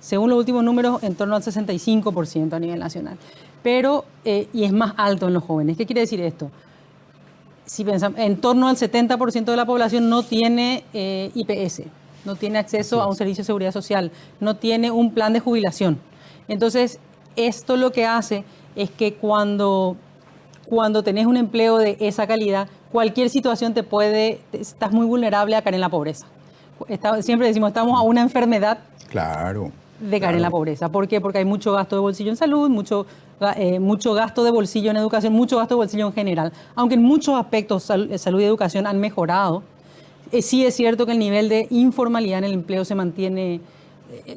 según los últimos números, en torno al 65% a nivel nacional. Pero, y es más alto en los jóvenes. ¿Qué quiere decir esto? Si pensamos, en torno al 70% de la población no tiene IPS, no tiene acceso a un servicio de seguridad social, no tiene un plan de jubilación. Entonces, esto lo que hace es que cuando tenés un empleo de esa calidad, cualquier situación estás muy vulnerable a caer en la pobreza. Siempre decimos, estamos a una enfermedad Claro. de caer en la pobreza. ¿Por qué? Porque hay mucho gasto de bolsillo en salud, mucho gasto de bolsillo en educación, mucho gasto de bolsillo en general. Aunque en muchos aspectos salud y educación han mejorado, sí es cierto que el nivel de informalidad en el empleo se mantiene,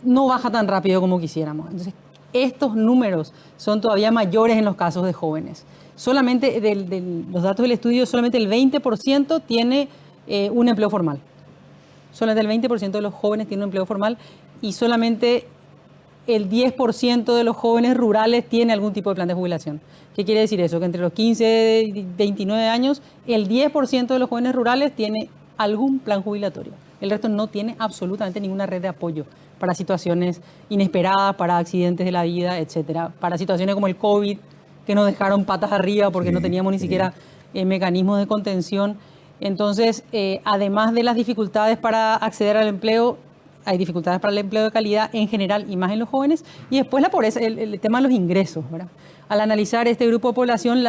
no baja tan rápido como quisiéramos. Entonces, estos números son todavía mayores en los casos de jóvenes. Solamente de los datos del estudio, solamente el 20% tiene un empleo formal. Solamente el 20% de los jóvenes tiene un empleo formal y solamente el 10% de los jóvenes rurales tiene algún tipo de plan de jubilación. ¿Qué quiere decir eso? Que entre los 15 y 29 años, el 10% de los jóvenes rurales tiene algún plan jubilatorio. El resto no tiene absolutamente ninguna red de apoyo para situaciones inesperadas, para accidentes de la vida, etcétera, para situaciones como el COVID, que nos dejaron patas arriba porque no teníamos ni siquiera mecanismos de contención. Entonces, además de las dificultades para acceder al empleo, hay dificultades para el empleo de calidad en general y más en los jóvenes. Y después la pobreza, el tema de los ingresos, ¿verdad? Al analizar este grupo de población,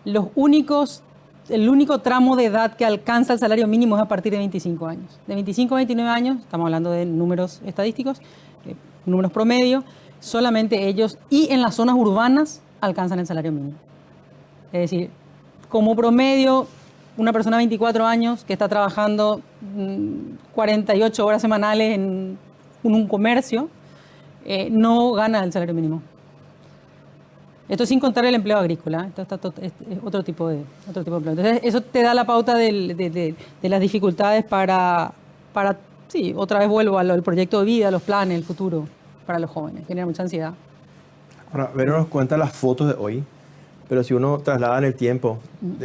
el único tramo de edad que alcanza el salario mínimo es a partir de 25 años. De 25 a 29 años, estamos hablando de números estadísticos, números promedio, solamente ellos y en las zonas urbanas alcanzan el salario mínimo. Es decir, como promedio, una persona de 24 años que está trabajando 48 horas semanales en un comercio, no gana el salario mínimo. Esto sin contar el empleo agrícola, esto es otro tipo de empleo. Entonces, eso te da la pauta de las dificultades para, sí, otra vez vuelvo al proyecto de vida, los planes, el futuro para los jóvenes. Genera mucha ansiedad. Ahora, Vero nos cuenta las fotos de hoy, pero si uno traslada en el tiempo,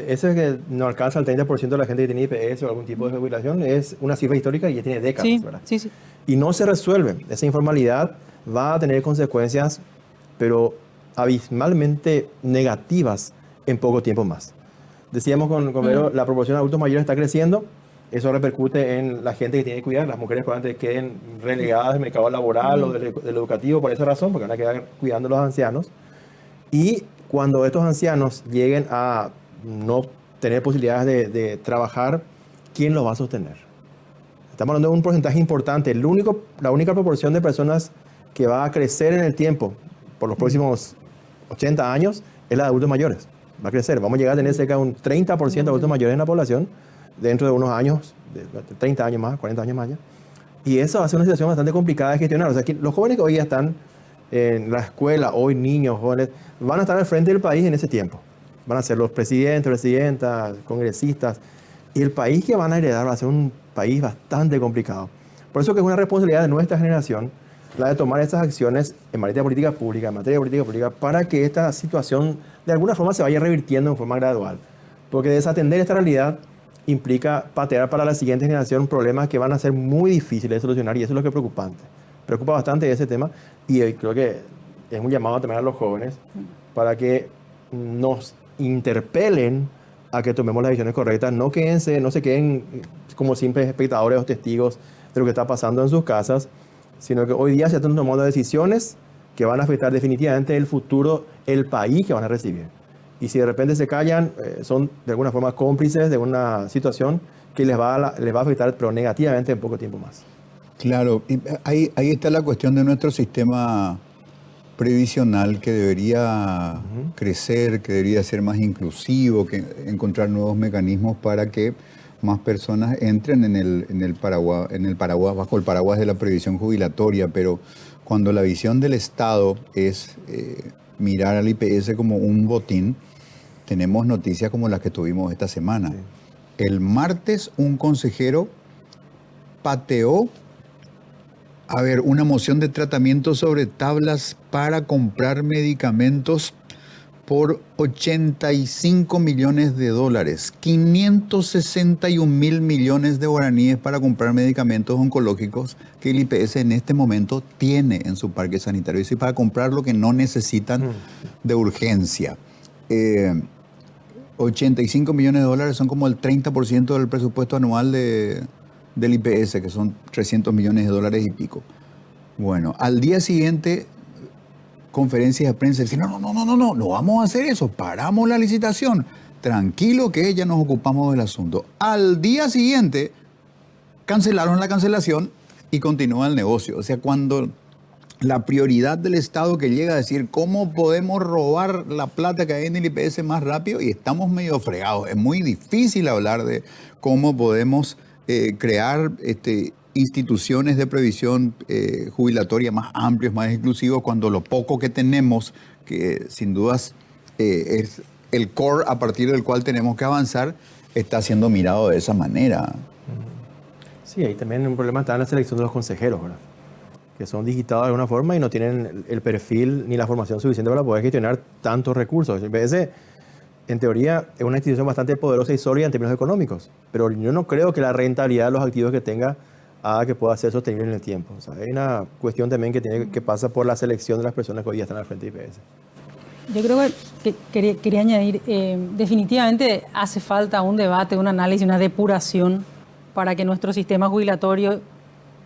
ese que no alcanza el 30% de la gente que tiene IPS o algún tipo de jubilación, es una cifra histórica y ya tiene décadas, Sí, ¿verdad? sí, sí. Y no se resuelve. Esa informalidad va a tener consecuencias, pero abismalmente negativas en poco tiempo más. Decíamos con Vero, la proporción de adultos mayores está creciendo. Eso repercute en la gente que tiene que cuidar. Las mujeres probablemente queden relegadas del mercado laboral o del educativo por esa razón, porque van a quedar cuidando a los ancianos. Y cuando estos ancianos lleguen a no tener posibilidades de trabajar, ¿quién los va a sostener? Estamos hablando de un porcentaje importante. La única proporción de personas que va a crecer en el tiempo por los próximos 80 años es la de adultos mayores. Va a crecer. Vamos a llegar a tener cerca de un 30% de adultos mayores en la población dentro de unos años, de 30 años más, 40 años más ya. Y eso va a ser una situación bastante complicada de gestionar. O sea, que los jóvenes que hoy ya están en la escuela, hoy niños, jóvenes, van a estar al frente del país en ese tiempo. Van a ser los presidentes, presidentas, congresistas. Y el país que van a heredar va a ser un país bastante complicado. Por eso que es una responsabilidad de nuestra generación la de tomar estas acciones en materia de política pública, para que esta situación de alguna forma se vaya revirtiendo en forma gradual. Porque desatender esta realidad implica patear para la siguiente generación problemas que van a ser muy difíciles de solucionar, y eso es lo que es preocupante. Preocupa bastante ese tema, y creo que es un llamado también a los jóvenes para que nos interpelen a que tomemos las decisiones correctas, no se queden como simples espectadores o testigos de lo que está pasando en sus casas, sino que hoy día se están tomando decisiones que van a afectar definitivamente el futuro, el país que van a recibir. Y si de repente se callan, son de alguna forma cómplices de una situación que les va a afectar, pero negativamente en poco tiempo más. Claro, y ahí está la cuestión de nuestro sistema previsional, que debería crecer, que debería ser más inclusivo, que encontrar nuevos mecanismos para que más personas entren en el paraguas, bajo el paraguas de la previsión jubilatoria. Pero cuando la visión del Estado es mirar al IPS como un botín, tenemos noticias como las que tuvimos esta semana. Sí. El martes un consejero pateó una moción de tratamiento sobre tablas para comprar medicamentos por $85 millones, 561 mil millones de guaraníes para comprar medicamentos oncológicos que el IPS en este momento tiene en su parque sanitario, y para comprar lo que no necesitan de urgencia. 85 millones de dólares son como el 30% del presupuesto anual del IPS, que son 300 millones de dólares y pico. Bueno, al día siguiente, conferencias de prensa, decir, no vamos a hacer eso, paramos la licitación, tranquilo que ya nos ocupamos del asunto. Al día siguiente, cancelaron la cancelación y continúa el negocio. O sea, cuando la prioridad del Estado que llega a decir cómo podemos robar la plata que hay en el IPS más rápido, y estamos medio fregados. Es muy difícil hablar de cómo podemos crear instituciones de previsión jubilatoria más amplios, más exclusivos, cuando lo poco que tenemos, que sin dudas es el core a partir del cual tenemos que avanzar, está siendo mirado de esa manera. Sí, ahí también un problema está en la selección de los consejeros, ¿verdad? Que son digitados de alguna forma y no tienen el perfil ni la formación suficiente para poder gestionar tantos recursos. El IPS, en teoría, es una institución bastante poderosa y sólida en términos económicos, pero yo no creo que la rentabilidad de los activos que tenga haga que pueda ser sostenible en el tiempo. O sea, hay una cuestión también que pasa por la selección de las personas que hoy día están al frente de IPS. Yo creo que quería añadir, definitivamente hace falta un debate, un análisis, una depuración para que nuestro sistema jubilatorio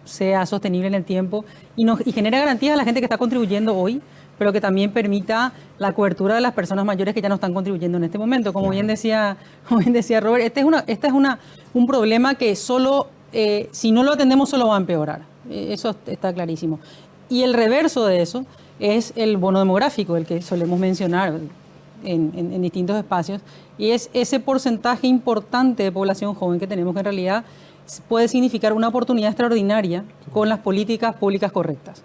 sea sostenible en el tiempo y genere garantías a la gente que está contribuyendo hoy, pero que también permita la cobertura de las personas mayores que ya no están contribuyendo en este momento. Como bien decía Robert, este es un problema que solo, si no lo atendemos, solo va a empeorar. Eso está clarísimo. Y el reverso de eso es el bono demográfico, el que solemos mencionar en distintos espacios, y es ese porcentaje importante de población joven que tenemos, que en realidad puede significar una oportunidad extraordinaria con las políticas públicas correctas.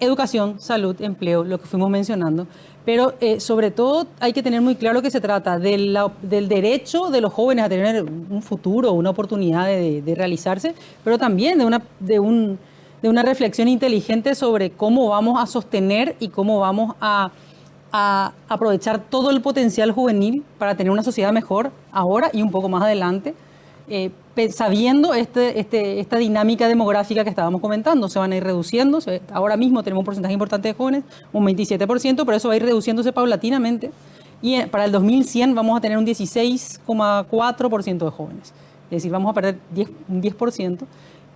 Educación, salud, empleo, lo que fuimos mencionando, pero sobre todo hay que tener muy claro que se trata del derecho de los jóvenes a tener un futuro, una oportunidad de realizarse, pero también de una reflexión inteligente sobre cómo vamos a sostener y cómo vamos a aprovechar todo el potencial juvenil para tener una sociedad mejor ahora y un poco más adelante, sabiendo esta dinámica demográfica que estábamos comentando. Se van a ir reduciendo. Ahora mismo tenemos un porcentaje importante de jóvenes, un 27%, pero eso va a ir reduciéndose paulatinamente. y para el 2100 vamos a tener un 16,4% de jóvenes. Es decir, vamos a perder un 10%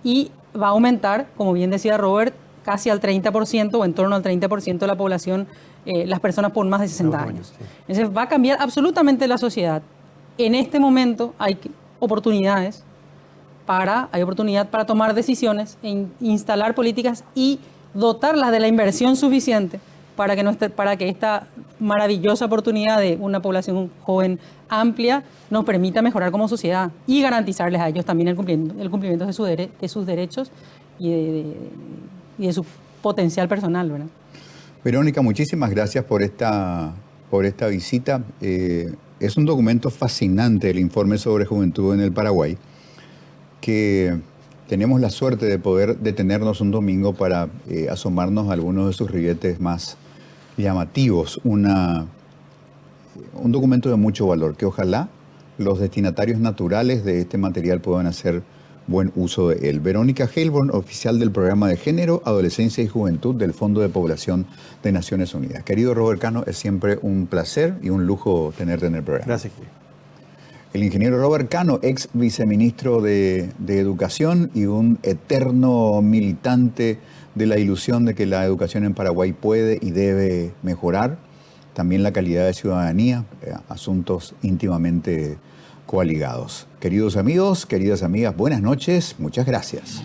y va a aumentar, como bien decía Robert, casi al 30% o en torno al 30% de la población, las personas por más de 60 años. Sí. Entonces va a cambiar absolutamente la sociedad. En este momento hay oportunidad para tomar decisiones, instalar políticas y dotarlas de la inversión suficiente para que esta maravillosa oportunidad de una población joven amplia nos permita mejorar como sociedad y garantizarles a ellos también el cumplimiento de sus derechos y de su potencial personal, ¿verdad? Verónica, muchísimas gracias por esta visita. Es un documento fascinante, el informe sobre juventud en el Paraguay, que tenemos la suerte de poder detenernos un domingo para asomarnos a algunos de sus ribetes más llamativos. Un documento de mucho valor, que ojalá los destinatarios naturales de este material puedan hacer buen uso de él. Verónica Heilborn, oficial del Programa de Género, Adolescencia y Juventud del Fondo de Población de Naciones Unidas. Querido Robert Cano, es siempre un placer y un lujo tenerte en el programa. Gracias. El ingeniero Robert Cano, ex viceministro de Educación y un eterno militante de la ilusión de que la educación en Paraguay puede y debe mejorar. También la calidad de ciudadanía, asuntos íntimamente coaligados. Queridos amigos, queridas amigas, buenas noches, muchas gracias.